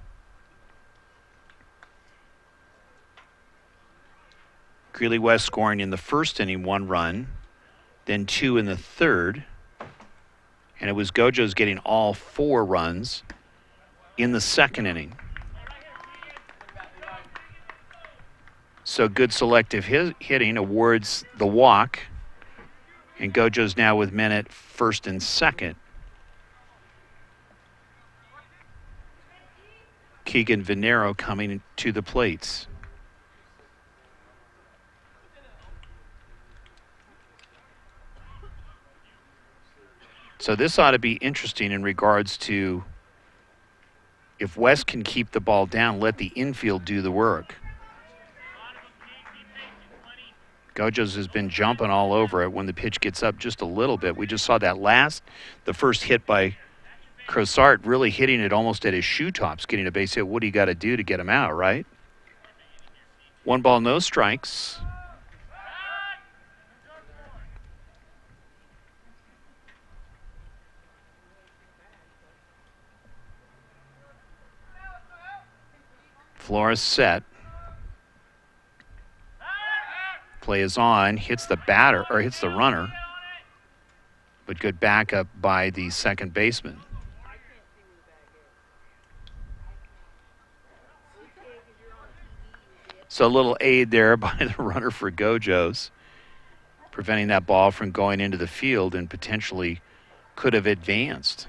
Greeley West scoring in the first inning 1 run, then 2 in the third. And it was Gojos getting all 4 runs in the second inning. So good selective hitting awards the walk. And Gojos now with men at first and second. Keegan Venero coming to the plates. So this ought to be interesting in regards to if West can keep the ball down, let the infield do the work. Gojos has been jumping all over it when the pitch gets up just a little bit. We just saw that the first hit by Crosart, really hitting it almost at his shoe tops, getting a base hit. What do you got to do to get him out, right? 1 ball, no strikes. Flores set. Play is on, hits the batter, or hits the runner, but good backup by the second baseman. So a little aid there by the runner for Gojos, preventing that ball from going into the field and potentially could have advanced.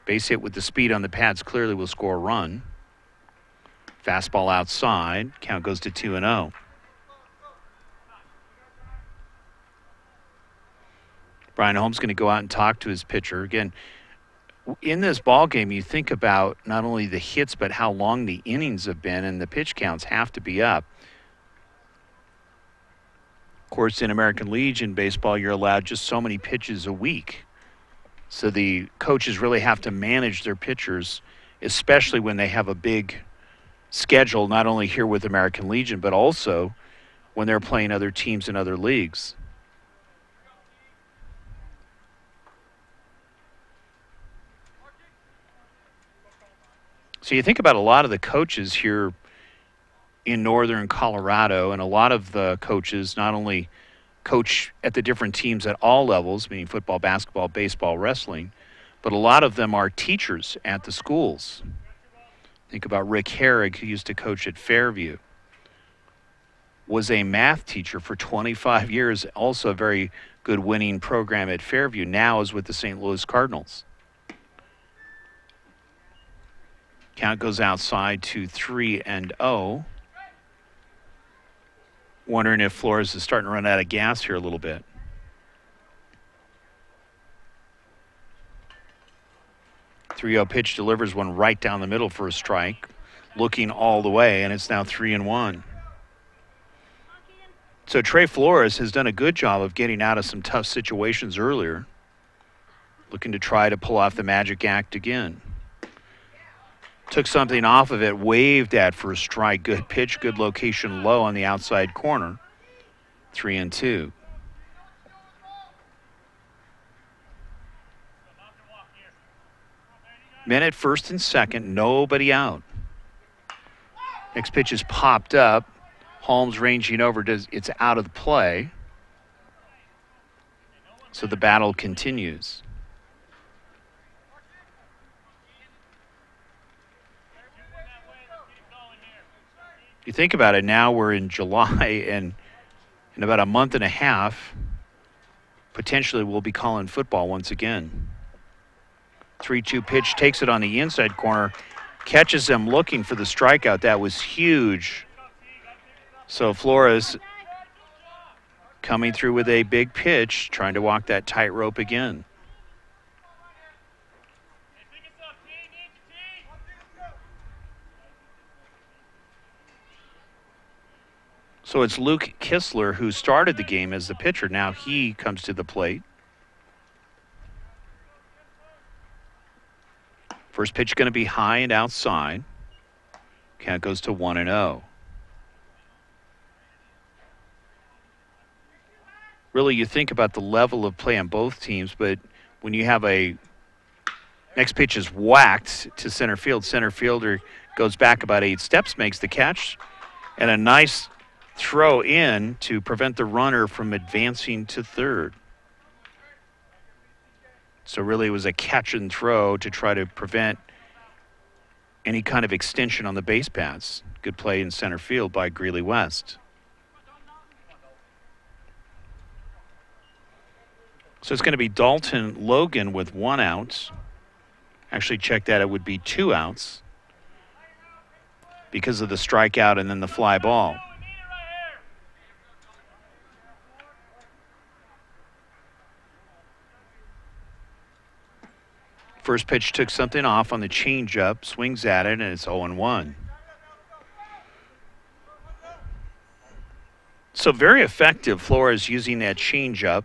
Base hit with the speed on the pads clearly will score a run. Fastball outside, count goes to 2-0. Brian Holmes going to go out and talk to his pitcher. Again, in this ball game, you think about not only the hits, but how long the innings have been, and the pitch counts have to be up. Of course, in American Legion baseball, you're allowed just so many pitches a week. So the coaches really have to manage their pitchers, especially when they have a big schedule, not only here with American Legion, but also when they're playing other teams in other leagues. So you think about a lot of the coaches here in northern Colorado, and a lot of the coaches not only coach at the different teams at all levels, meaning football, basketball, baseball, wrestling, but a lot of them are teachers at the schools. Think about Rick Herrig, who used to coach at Fairview. Was a math teacher for 25 years, also a very good winning program at Fairview. Now is with the St. Louis Cardinals. Count goes outside to 3-0. Wondering if Flores is starting to run out of gas here a little bit. 3-0 pitch delivers one right down the middle for a strike, looking all the way, and it's now 3-1. So Trey Flores has done a good job of getting out of some tough situations earlier, looking to try to pull off the magic act again. Took something off of it, waved at for a strike. Good pitch, good location, low on the outside corner. 3-2. Men at first and second, nobody out. Next pitch is popped up. Holmes ranging over, it's out of the play. So the battle continues. You think about it, now we're in July, and in about a month and a half, potentially we'll be calling football once again. 3-2 pitch, takes it on the inside corner, catches him looking for the strikeout. That was huge. So Flores coming through with a big pitch, trying to walk that tightrope again. So it's Luke Kistler who started the game as the pitcher. Now he comes to the plate. First pitch going to be high and outside. Count goes to 1-0. Really, you think about the level of play on both teams, but when you have a next pitch is whacked to center field, center fielder goes back about 8 steps, makes the catch, and a nice throw in to prevent the runner from advancing to third. So really it was a catch and throw to try to prevent any kind of extension on the base paths. Good play in center field by Greeley West. So it's going to be Dalton Logan with 1 out. Actually, check that, it would be 2 outs because of the strikeout and then the fly ball. First pitch took something off on the changeup, swings at it, and it's 0-1. So very effective, Flores using that changeup.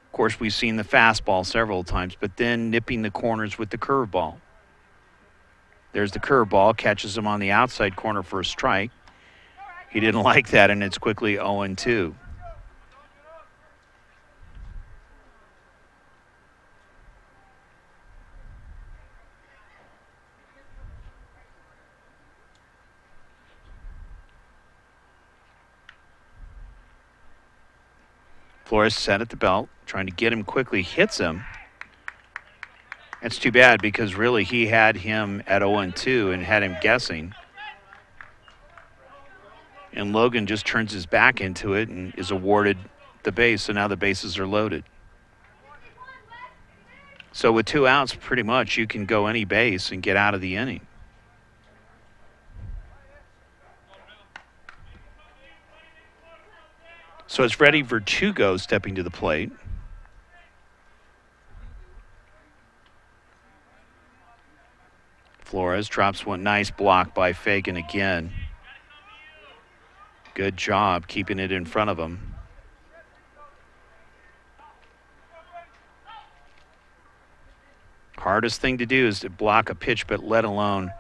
Of course, we've seen the fastball several times, but then nipping the corners with the curveball. There's the curveball, catches him on the outside corner for a strike. He didn't like that, and it's quickly 0-2. Flores set at the belt, trying to get him quickly, hits him. That's too bad because really he had him at 0-2 and had him guessing. And Logan just turns his back into it and is awarded the base, so now the bases are loaded. So with 2 outs, pretty much you can go any base and get out of the inning. So it's Freddie Vertugo stepping to the plate. Flores drops one, nice block by Fagan again. Good job keeping it in front of him. Hardest thing to do is to block a pitch, but let alone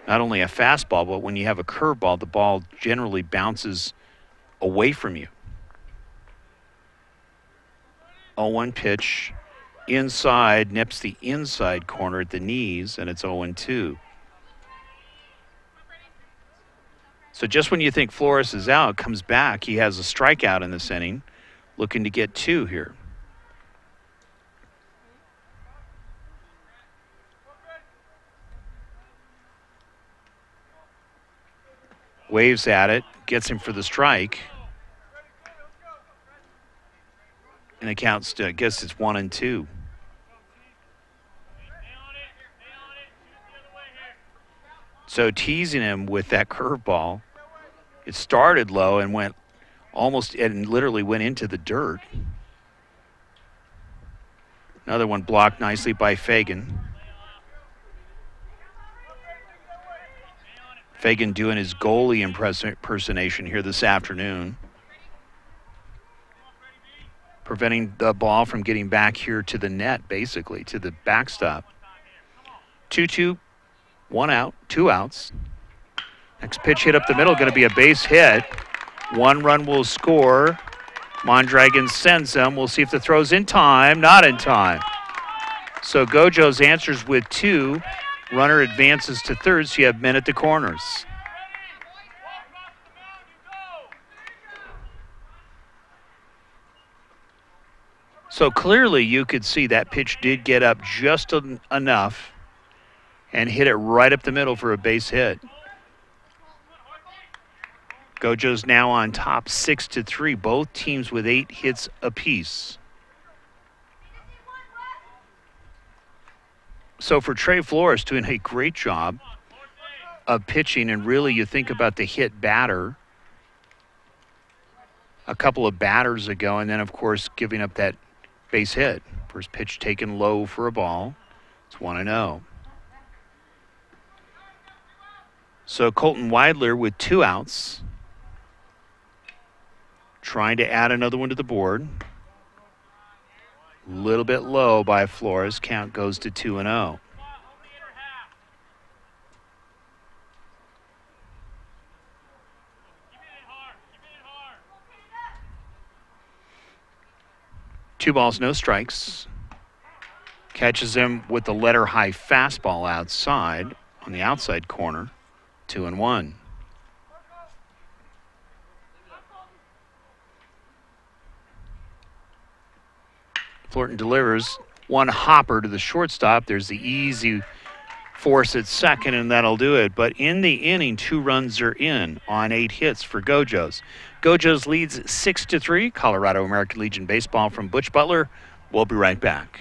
not only a fastball, but when you have a curveball, the ball generally bounces away from you. 0-1 pitch, inside, nips the inside corner at the knees, and it's 0-2. So just when you think Flores is out, comes back, he has a strikeout in this inning, looking to get 2 here. Waves at it, gets him for the strike. And it counts to, I guess it's 1-2. So teasing him with that curveball, it started low and went almost, and literally went into the dirt. Another one blocked nicely by Fagan. Fagan doing his goalie impersonation here this afternoon, preventing the ball from getting back here to the net, basically, to the backstop. 2-2, 1 out, 2 outs. Next pitch hit up the middle, going to be a base hit. 1 run will score. Mondragon sends them. We'll see if the throw's in time. Not in time. So Gojos answers with 2. Runner advances to third, so you have men at the corners. So clearly you could see that pitch did get up just enough and hit it right up the middle for a base hit. Gojos now on top 6-3, both teams with 8 hits apiece. So for Trey Flores doing a great job of pitching, and really you think about the hit batter a couple of batters ago, and then of course giving up that base hit. First pitch taken low for a ball. It's 1-0. So Colton Weidler with 2 outs, trying to add another one to the board. A little bit low by Flores. Count goes to 2-0. Two balls, no strikes. Catches him with the letter high fastball outside on the outside corner. 2-1. Thornton delivers one hopper to the shortstop. There's the easy force at second, and that'll do it. But in the inning, 2 runs are in on 8 hits for Gojos. Gojos leads 6-3. Colorado American Legion baseball from Butch Butler. We'll be right back.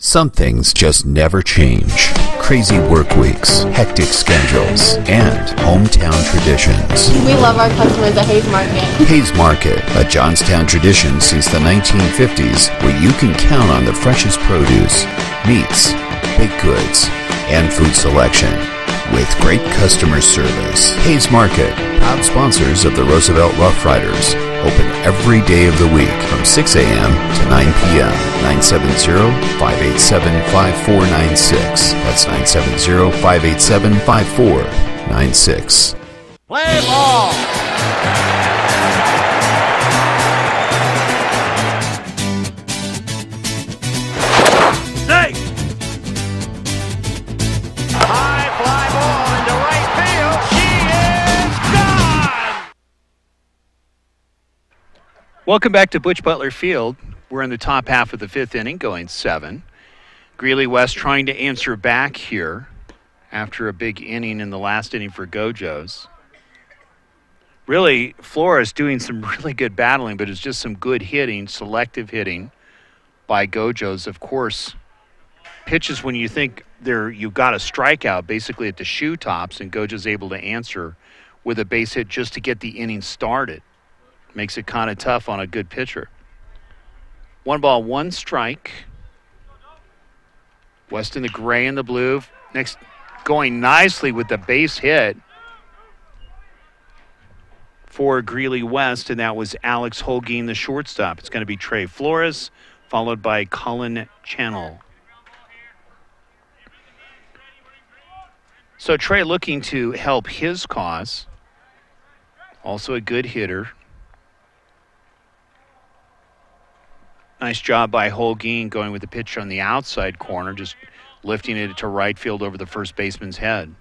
Some things just never change. Crazy work weeks, hectic schedules, and hometown traditions. We love our customers at Hayes Market. Hayes Market, a Johnstown tradition since the 1950s, where you can count on the freshest produce, meats, baked goods, and food selection. With great customer service. Hayes Market, proud sponsors of the Roosevelt Rough Riders. Open every day of the week from 6 a.m. to 9 p.m. 970-587-5496. That's 970-587-5496. Play ball! High fly ball into right field. She is gone! Welcome back to Butch Butler Field. We're in the top half of the 5th inning, going 7. Greeley West trying to answer back here after a big inning in the last inning for Gojos. Really, Flores doing some really good battling, but it's just some good hitting, selective hitting by Gojos. Of course, pitches when you think you've got a strikeout basically at the shoe tops, and Gojos able to answer with a base hit just to get the inning started. Makes it kind of tough on a good pitcher. 1 ball, 1 strike. West in the gray and the blue. Next, going nicely with the base hit. for Greeley West, and that was Alex Holguin, the shortstop. It's going to be Trey Flores, followed by Colin Channel. So Trey looking to help his cause. Also a good hitter. Nice job by Holguin going with the pitch on the outside corner, just lifting it to right field over the first baseman's head.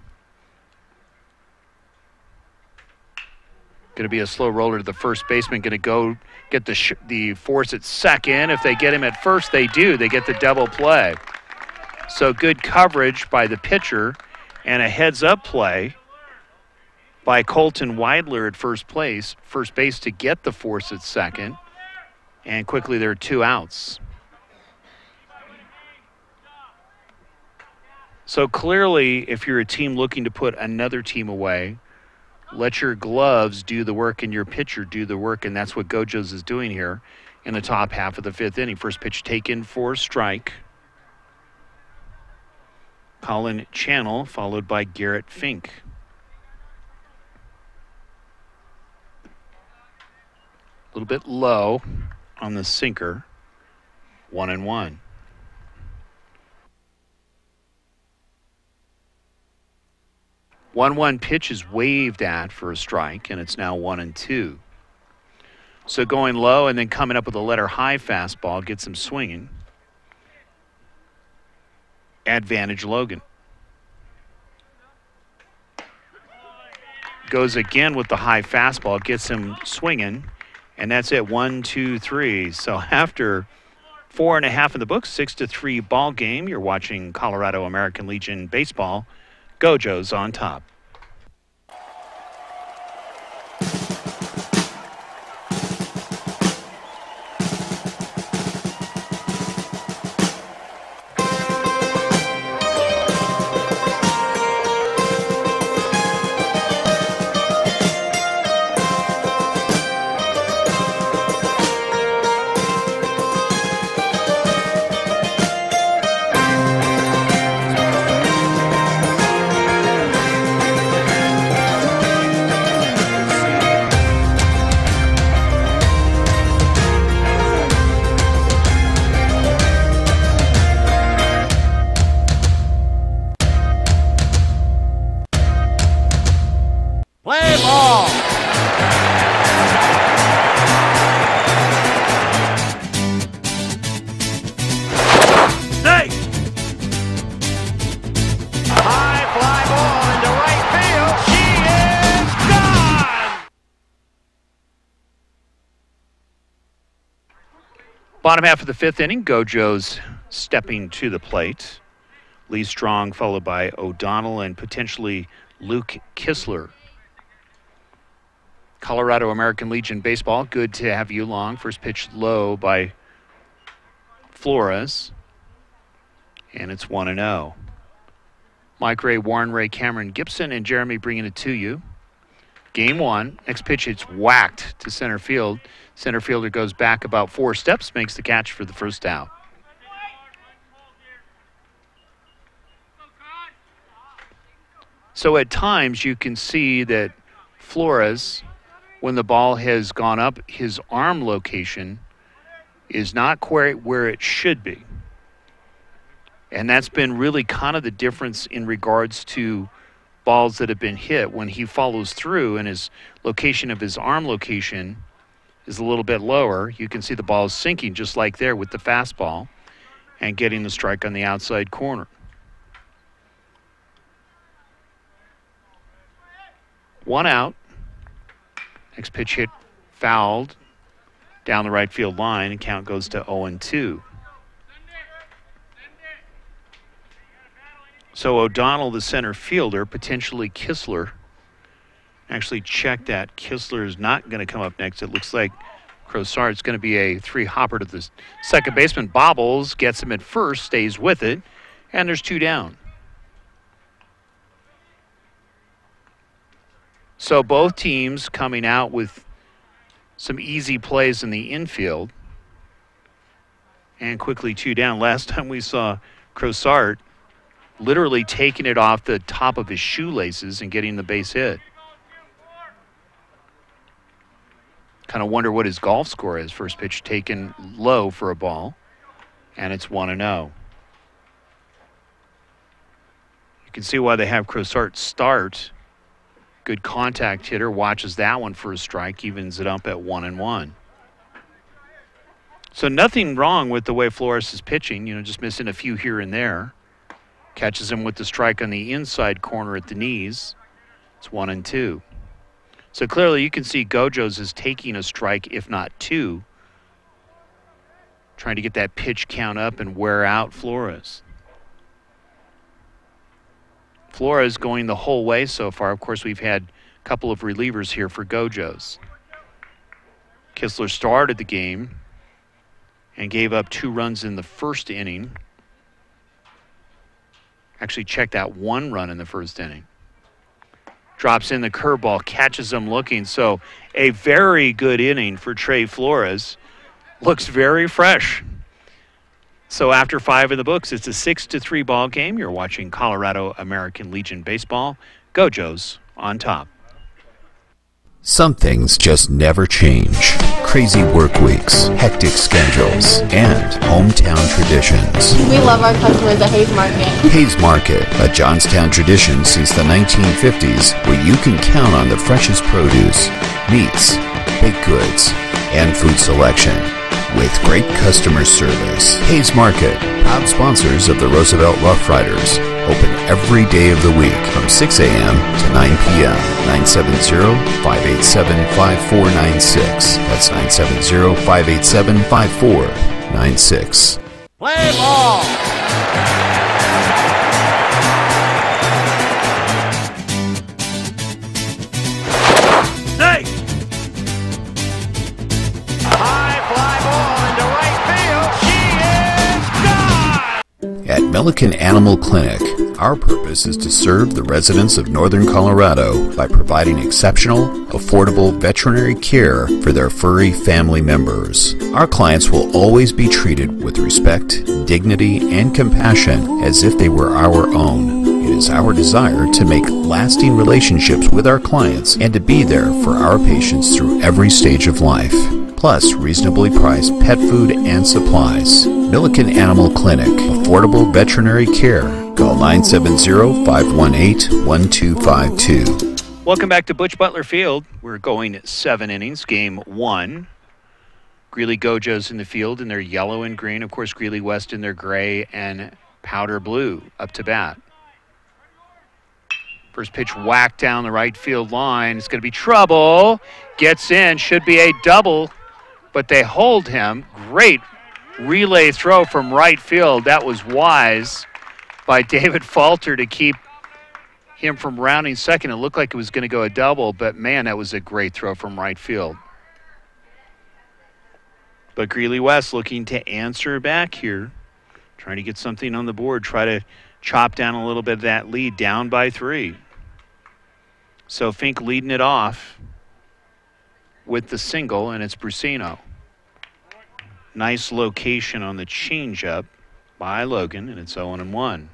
Going to be a slow roller to the first baseman. Going to go get the force at second. If they get him at first, they do. They get the double play. So good coverage by the pitcher and a heads-up play by Colton Weidler at first base to get the force at second. And quickly there are 2 outs. So clearly, if you're a team looking to put another team away, let your gloves do the work and your pitcher do the work, and that's what Gojos is doing here in the top half of the 5th inning. First pitch taken for strike. Colin Channel, followed by Garrett Fink. A little bit low on the sinker. 1-1. One pitch is waved at for a strike, and it's now 1-2. So going low and then coming up with a letter high fastball gets him swinging. Advantage Logan. Goes again with the high fastball, gets him swinging, and that's it. 1, 2, 3. So after 4.5 in the books, 6-3 ball game. You're watching Colorado American Legion baseball. Gojos on top. Bottom half of the 5th inning, Gojos stepping to the plate. Lee Strong followed by O'Donnell and potentially Luke Kissler. Colorado American Legion baseball, good to have you along. First pitch low by Flores. And it's 1-0. Mike Ray, Warren Ray, Cameron Gibson, and Jeremy bringing it to you. Game 1. Next pitch, it's whacked to center field. Center fielder goes back about 4 steps, makes the catch for the first out. So at times you can see that Flores, when the ball has gone up, his arm location is not quite where it should be. And that's been really kind of the difference in regards to balls that have been hit. When he follows through and his location of his arm location is a little bit lower, you can see the ball is sinking just like there with the fastball and getting the strike on the outside corner. One out. Next pitch hit fouled down the right field line, and count goes to 0-2. So O'Donnell, the center fielder, potentially Kissler. Actually check that. Kissler is not going to come up next. It looks like Crossart's going to be a 3-hopper to the second baseman. Bobbles, gets him at first, stays with it, and there's 2 down. So both teams coming out with some easy plays in the infield. And quickly 2 down. Last time we saw Crossart literally taking it off the top of his shoelaces and getting the base hit. Kind of wonder what his golf score is. First pitch taken low for a ball, and it's 1-0. You can see why they have Crosart start. Good contact hitter, watches that one for a strike, evens it up at 1-1. So nothing wrong with the way Flores is pitching, just missing a few here and there. Catches him with the strike on the inside corner at the knees. It's 1-2. So clearly you can see Gojos is taking a strike, if not two, trying to get that pitch count up and wear out Flores. Flores going the whole way so far. Of course, we've had a couple of relievers here for Gojos. Kistler started the game and gave up 2 runs in the first inning. Actually checked out 1 run in the first inning. Drops in the curveball, catches him looking. So a very good inning for Trey Flores. Looks very fresh. So after 5 in the books, it's a 6-3 ball game. You're watching Colorado American Legion Baseball. Gojos on top. Some things just never change. Crazy work weeks, hectic schedules, and hometown traditions. We love our customers at Hayes Market. Hayes Market, a Johnstown tradition since the 1950s, where you can count on the freshest produce, meats, baked goods, and food selection. With great customer service. Hayes Market, proud sponsors of the Roosevelt Rough Riders. Open every day of the week from 6 a.m. to 9 p.m. 970-587-5496. That's 970-587-5496. Play ball. Nice. High fly ball into right field. She is gone. At Milliken Animal Clinic, our purpose is to serve the residents of northern Colorado by providing exceptional, affordable veterinary care for their furry family members. Our clients will always be treated with respect, dignity, and compassion as if they were our own. It is our desire to make lasting relationships with our clients and to be there for our patients through every stage of life. Plus reasonably priced pet food and supplies. Milliken Animal Clinic, affordable veterinary care. Call 970-518-1252. Welcome back to Butch Butler Field. We're going 7 innings, game 1. Greeley Gojos in the field in their yellow and green. Of course, Greeley West in their gray and powder blue up to bat. First pitch whacked down the right field line. It's going to be trouble. Gets in, should be a double, but they hold him. Great relay throw from right field. That was wise by David Falter to keep him from rounding second. It looked like it was going to go a double, but man, that was a great throw from right field. But Greeley West looking to answer back here, trying to get something on the board, try to chop down a little bit of that lead, down by 3. So Fink leading it off with the single, and it's Brusino. Nice location on the changeup by Logan, and it's 0-1.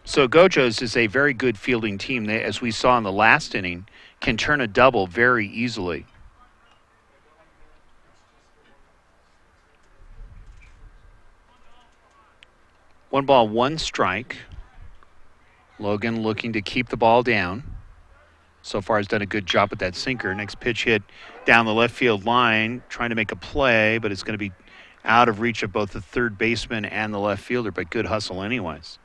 So Gojos is a very good fielding team. They, as we saw in the last inning, can turn a double very easily. One ball, one strike. Logan looking to keep the ball down. So far has done a good job with that sinker. Next pitch hit down the left field line, trying to make a play, but it's going to be out of reach of both the third baseman and the left fielder, but good hustle anyways.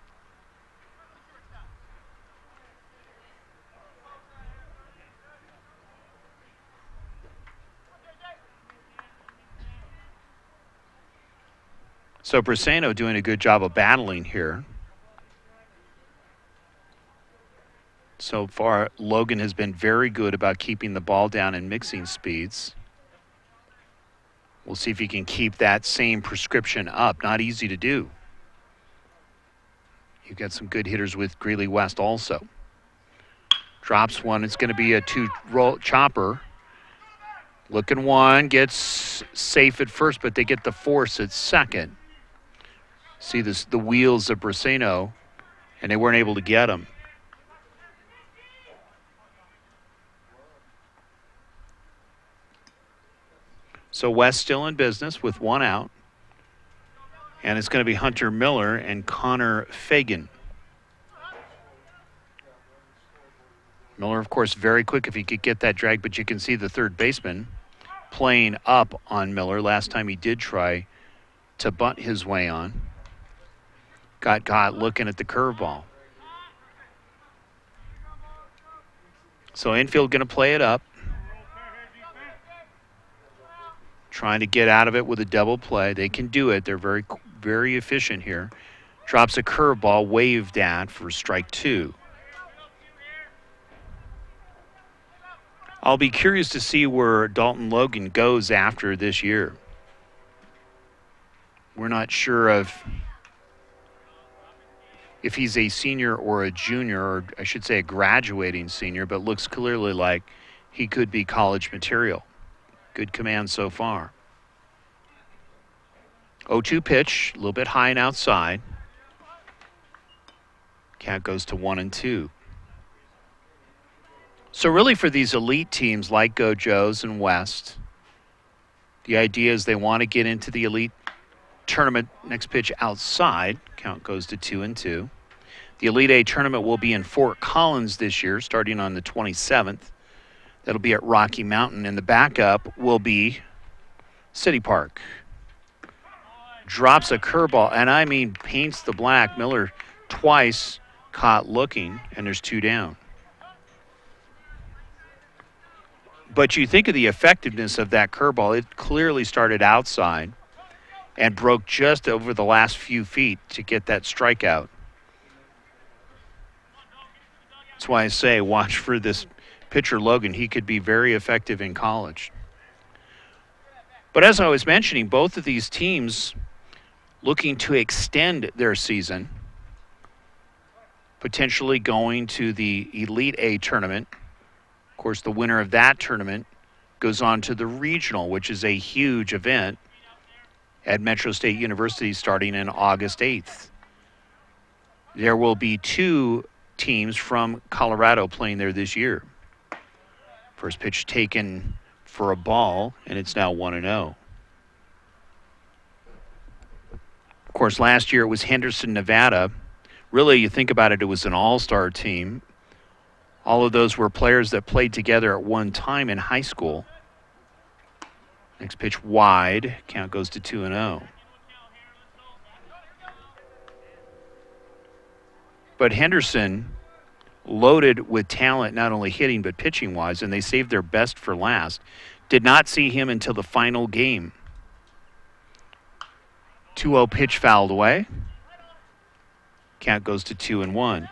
So Brusino doing a good job of battling here. So far, Logan has been very good about keeping the ball down and mixing speeds. We'll see if he can keep that same prescription up. Not easy to do. You've got some good hitters with Greeley West also. Drops one. It's going to be a 2-roll chopper. Looking one. Gets safe at first, but they get the force at second. See this, the wheels of Brusino, and they weren't able to get him. So West still in business with one out. And it's going to be Hunter Miller and Connor Fagan. Miller, of course, very quick if he could get that drag, but you can see the third baseman playing up on Miller. Last time he did try to bunt his way on. Got looking at the curveball. So infield going to play it up. Trying to get out of it with a double play. They can do it. They're very, very efficient here. Drops a curveball, waved at for strike 2. I'll be curious to see where Dalton Logan goes after this year. We're not sure of if he's a senior or a junior, or I should say a graduating senior, but looks clearly like he could be college material. Good command so far. 0-2 pitch, a little bit high and outside. Count goes to 1-2. So really for these elite teams like Gojos and West, the idea is they want to get into the elite tournament. Next pitch outside. Count goes to 2-2. The Elite A tournament will be in Fort Collins this year, starting on the 27th. That'll be at Rocky Mountain, and the backup will be City Park. Drops a curveball, and I mean paints the black. Miller twice caught looking, and there's 2 down. But you think of the effectiveness of that curveball. It clearly started outside and broke just over the last few feet to get that strikeout. That's why I say watch for this pitcher Logan. He could be very effective in college. But as I was mentioning, both of these teams looking to extend their season, potentially going to the Elite A tournament. Of course, the winner of that tournament goes on to the regional, which is a huge event at Metro State University starting in August 8th. There will be 2 teams from Colorado playing there this year. First pitch taken for a ball, and it's now 1-0. Of course, last year it was Henderson, Nevada. Really, you think about it, it was an all-star team. All of those were players that played together at one time in high school. Next pitch wide. Count goes to 2-0. But Henderson, loaded with talent, not only hitting but pitching-wise, and they saved their best for last. Did not see him until the final game. 2-0 pitch fouled away. Count goes to 2-1.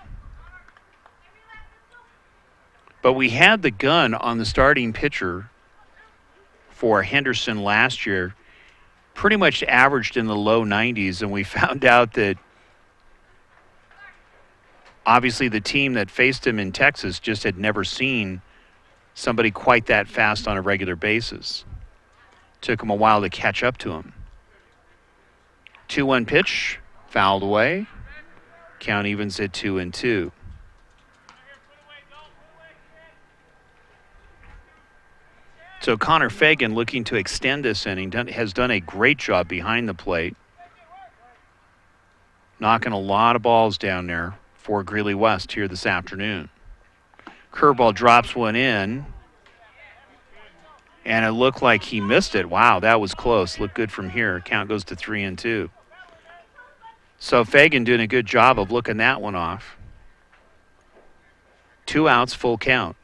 But we had the gun on the starting pitcher for Henderson last year, pretty much averaged in the low 90s, and we found out that obviously the team that faced him in Texas just had never seen somebody quite that fast on a regular basis. Took him a while to catch up to him. 2-1 pitch, fouled away. Count evens at 2-2. So Connor Fagan, looking to extend this inning, has done a great job behind the plate. Knocking a lot of balls down there for Greeley West here this afternoon. Curveball drops one in, and it looked like he missed it. Wow, that was close. Looked good from here. Count goes to 3-2. So Fagan doing a good job of looking that one off. 2 outs, full count.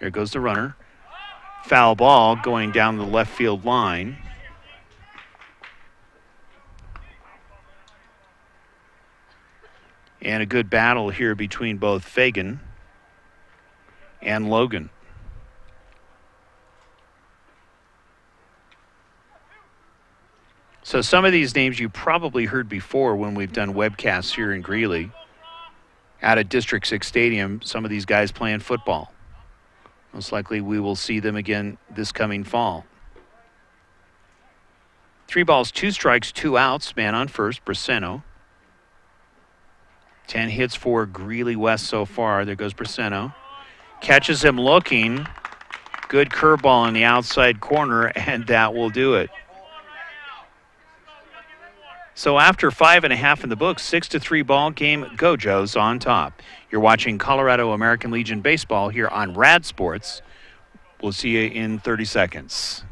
Here goes the runner. Foul ball going down the left field line. And a good battle here between both Fagan and Logan. So some of these names you probably heard before when we've done webcasts here in Greeley. Out at District 6 Stadium, some of these guys playing football. Most likely we will see them again this coming fall. 3 balls, 2 strikes, 2 outs. Man on first, Braceno. 10 hits for Greeley West so far. There goes Braceno. Catches him looking. Good curveball in the outside corner, and that will do it. So after 5.5 in the books, 6-3 ball game, Gojos on top. You're watching Colorado American Legion Baseball here on Rad Sports. We'll see you in 30 seconds.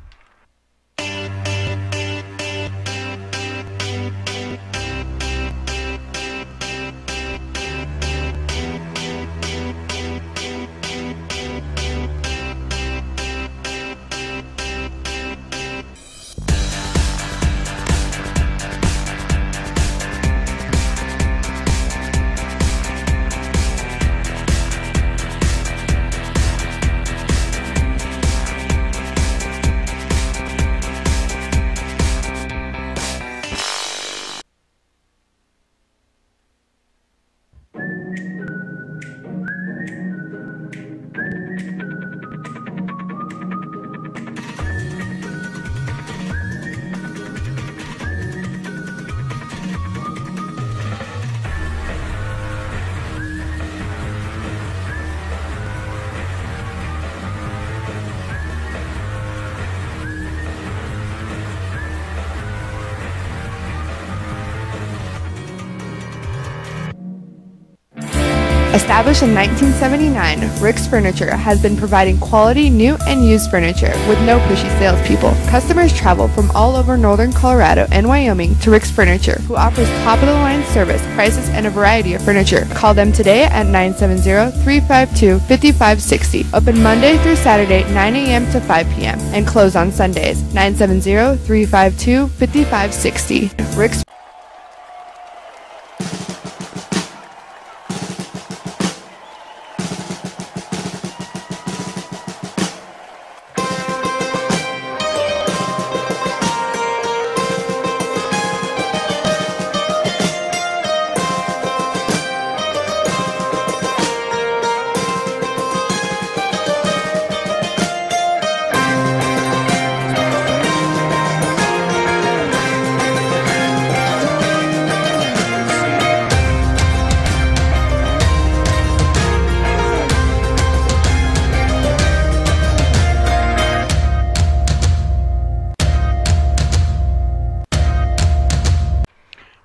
Established in 1979, Rick's Furniture has been providing quality new and used furniture with no pushy salespeople. Customers travel from all over northern Colorado and Wyoming to Rick's Furniture, who offers top-of-the-line service, prices, and a variety of furniture. Call them today at 970-352-5560. Open Monday through Saturday, 9 a.m. to 5 p.m. and close on Sundays, 970-352-5560. Rick's.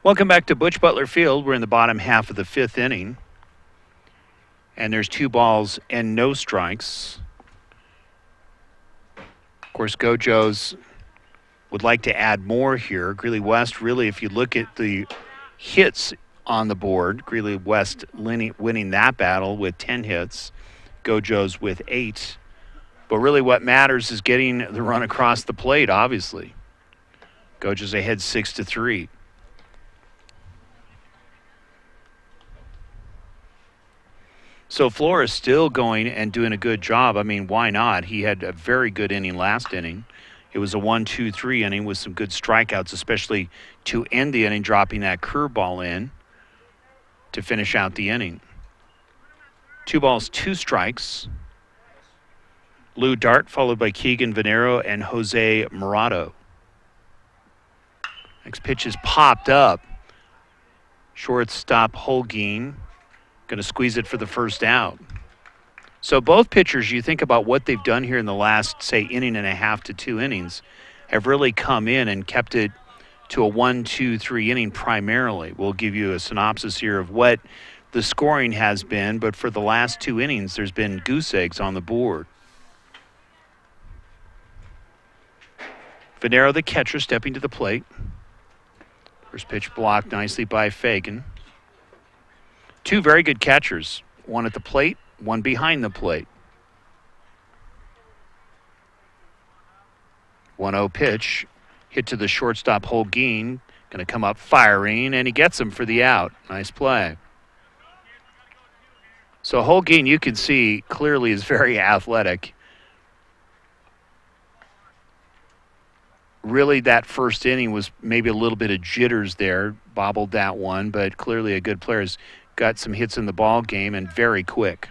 Welcome back to Butch Butler Field. We're in the bottom half of the 5th inning. And there's 2 balls and no strikes. Of course, Gojos would like to add more here. Greeley West, really, if you look at the hits on the board, Greeley West winning that battle with 10 hits, Gojos with 8. But really what matters is getting the run across the plate, obviously. Gojos ahead 6-3. So Flores still going and doing a good job. I mean, why not? He had a very good inning last inning. It was a 1-2-3 inning with some good strikeouts, especially to end the inning, dropping that curveball in to finish out the inning. 2 balls, 2 strikes. Lou Dart, followed by Keegan Venero and Jose Murado. Next pitch is popped up. Shortstop Holguin going to squeeze it for the first out. So both pitchers, you think about what they've done here in the last, say, inning and a half to 2 innings, have really come in and kept it to a 1-2-3 inning primarily. We'll give you a synopsis here of what the scoring has been, but for the last 2 innings, there's been goose eggs on the board. Venero, the catcher, stepping to the plate. First pitch blocked nicely by Fagan. 2 very good catchers, one at the plate, one behind the plate. 1-0 pitch, hit to the shortstop Holguin, going to come up firing, and he gets him for the out. Nice play. So Holguin, you can see, clearly is very athletic. Really, that first inning was maybe a little bit of jitters there, bobbled that one, but clearly a good player. Has got some hits in the ball game and very quick.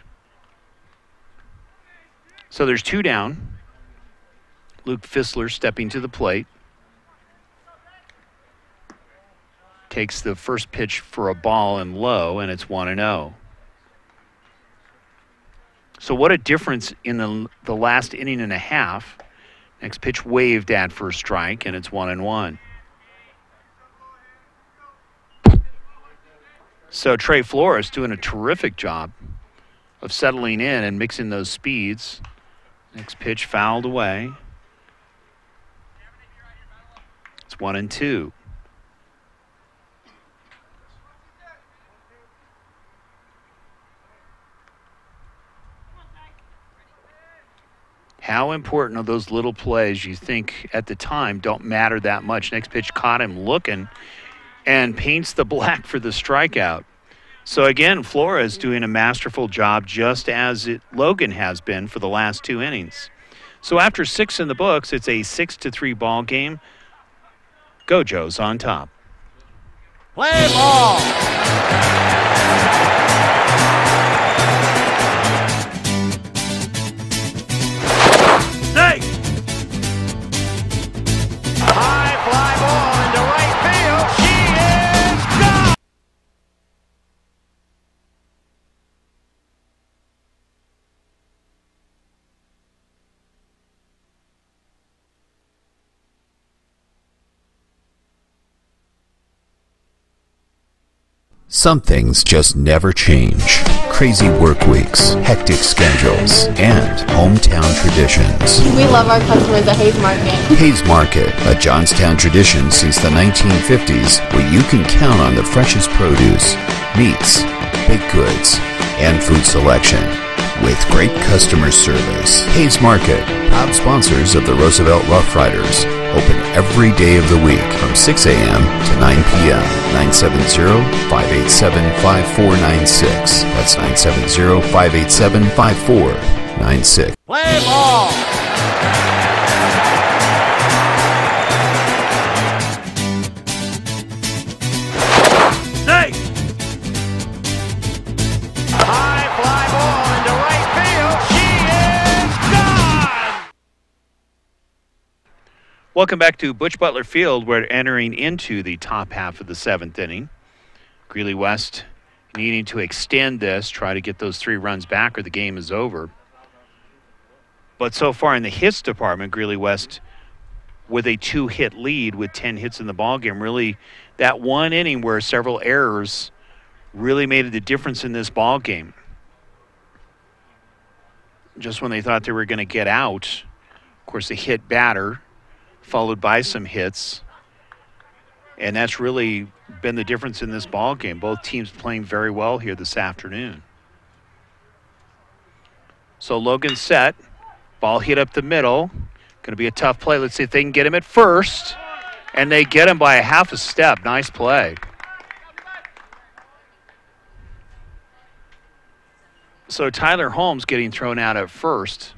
So there's 2 down. Luke Fissler stepping to the plate. Takes the first pitch for a ball and low, and it's 1-0. So what a difference in the last inning and a half. Next pitch waved at for a strike, and it's 1-1. So Trey Flores doing a terrific job of settling in and mixing those speeds. Next pitch fouled away. It's 1-2. How important are those little plays you think at the time don't matter that much? Next pitch caught him looking and paints the black for the strikeout. So again, Flores doing a masterful job just as Logan has been for the last 2 innings. So after 6 in the books, it's a 6-3 ball game. Gojos on top. Play ball. High fly ball into right field. She is gone. Some things just never change. Crazy work weeks, hectic schedules, and hometown traditions. We love our customers at Hayes Market. Hayes Market, a Johnstown tradition since the 1950s, where you can count on the freshest produce, meats, baked goods, and food selection. With great customer service. Hayes Market, proud sponsors of the Roosevelt Rough Riders. Open every day of the week from 6 a.m. to 9 p.m. 970-587-5496. That's 970-587-5496. Play ball. High fly ball into right field. She is gone. Welcome back to Butch Butler Field. We're entering into the top half of the 7th inning. Greeley West needing to extend this, try to get those 3 runs back or the game is over. But so far in the hits department, Greeley West with a 2-hit lead with 10 hits in the ballgame. Really, that one inning where several errors really made the difference in this ballgame. Just when they thought they were going to get out, of course, a hit batter followed by some hits. And that's really been the difference in this ball game. Both teams playing very well here this afternoon. So Logan set. Ball hit up the middle. Going to be a tough play. Let's see if they can get him at first. And they get him by a half a step. Nice play. So Tyler Holmes getting thrown out at first.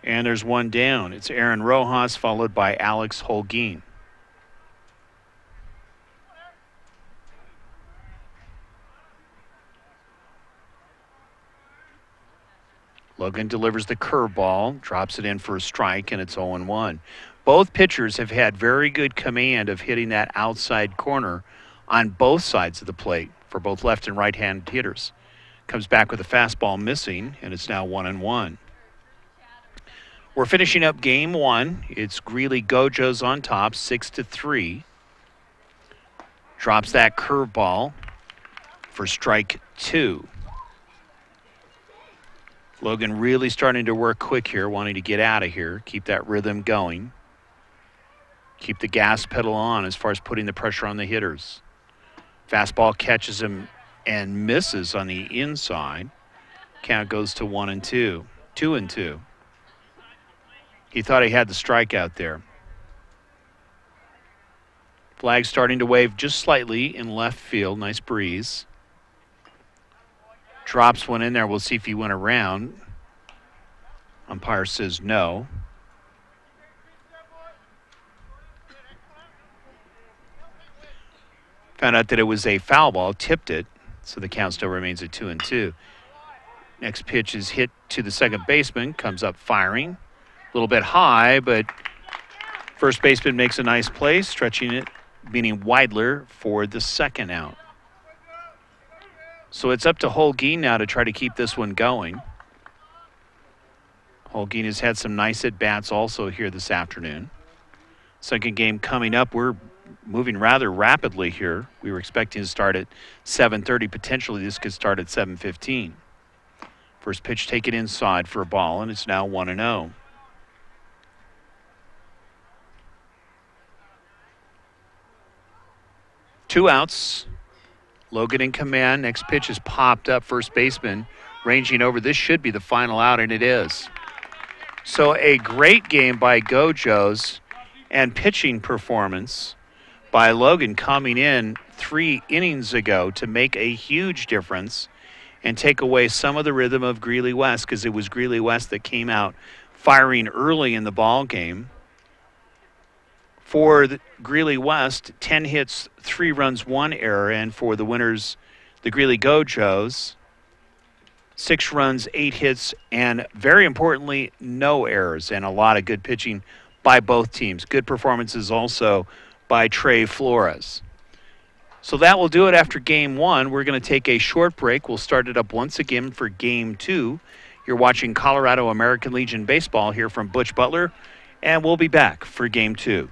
And there's one down. It's Aaron Rojas followed by Alex Holguin. Logan delivers the curveball, drops it in for a strike, and it's 0-1. Both pitchers have had very good command of hitting that outside corner on both sides of the plate for both left and right-handed hitters. Comes back with a fastball missing, and it's now 1-1. We're finishing up game 1. It's Greeley Gojos on top, 6-3. Drops that curveball for strike 2. Logan really starting to work quick here, wanting to get out of here, keep that rhythm going. Keep the gas pedal on as far as putting the pressure on the hitters. Fastball catches him and misses on the inside. Count goes to 1-2. 2-2. He thought he had the strikeout there. Flag starting to wave just slightly in left field. Nice breeze. Drops one in there. We'll see if he went around. Umpire says no. Found out that it was a foul ball, tipped it, so the count still remains at 2-2. Next pitch is hit to the second baseman, comes up firing. A little bit high, but first baseman makes a nice play, stretching it, meaning Weidler for the second out. So it's up to Holguin now to try to keep this one going. Holguin has had some nice at-bats also here this afternoon. Second game coming up. We're moving rather rapidly here. We were expecting to start at 7:30. Potentially this could start at 7:15. First pitch taken inside for a ball, and it's now 1-0. Two outs. Logan in command. Next pitch is popped up. First baseman ranging over. This should be the final out, and it is. So a great game by Gojos and pitching performance by Logan coming in 3 innings ago to make a huge difference and take away some of the rhythm of Greeley West, because it was Greeley West that came out firing early in the ball game. For Greeley West, 10 hits, 3 runs, 1 error, and for the winners, the Greeley Gojos, 6 runs, 8 hits, and very importantly, no errors, and a lot of good pitching by both teams. Good performances also by Trey Flores. So that will do it after Game 1. We're going to take a short break. We'll start it up once again for Game 2. You're watching Colorado American Legion Baseball here from Butch Butler, and we'll be back for Game 2.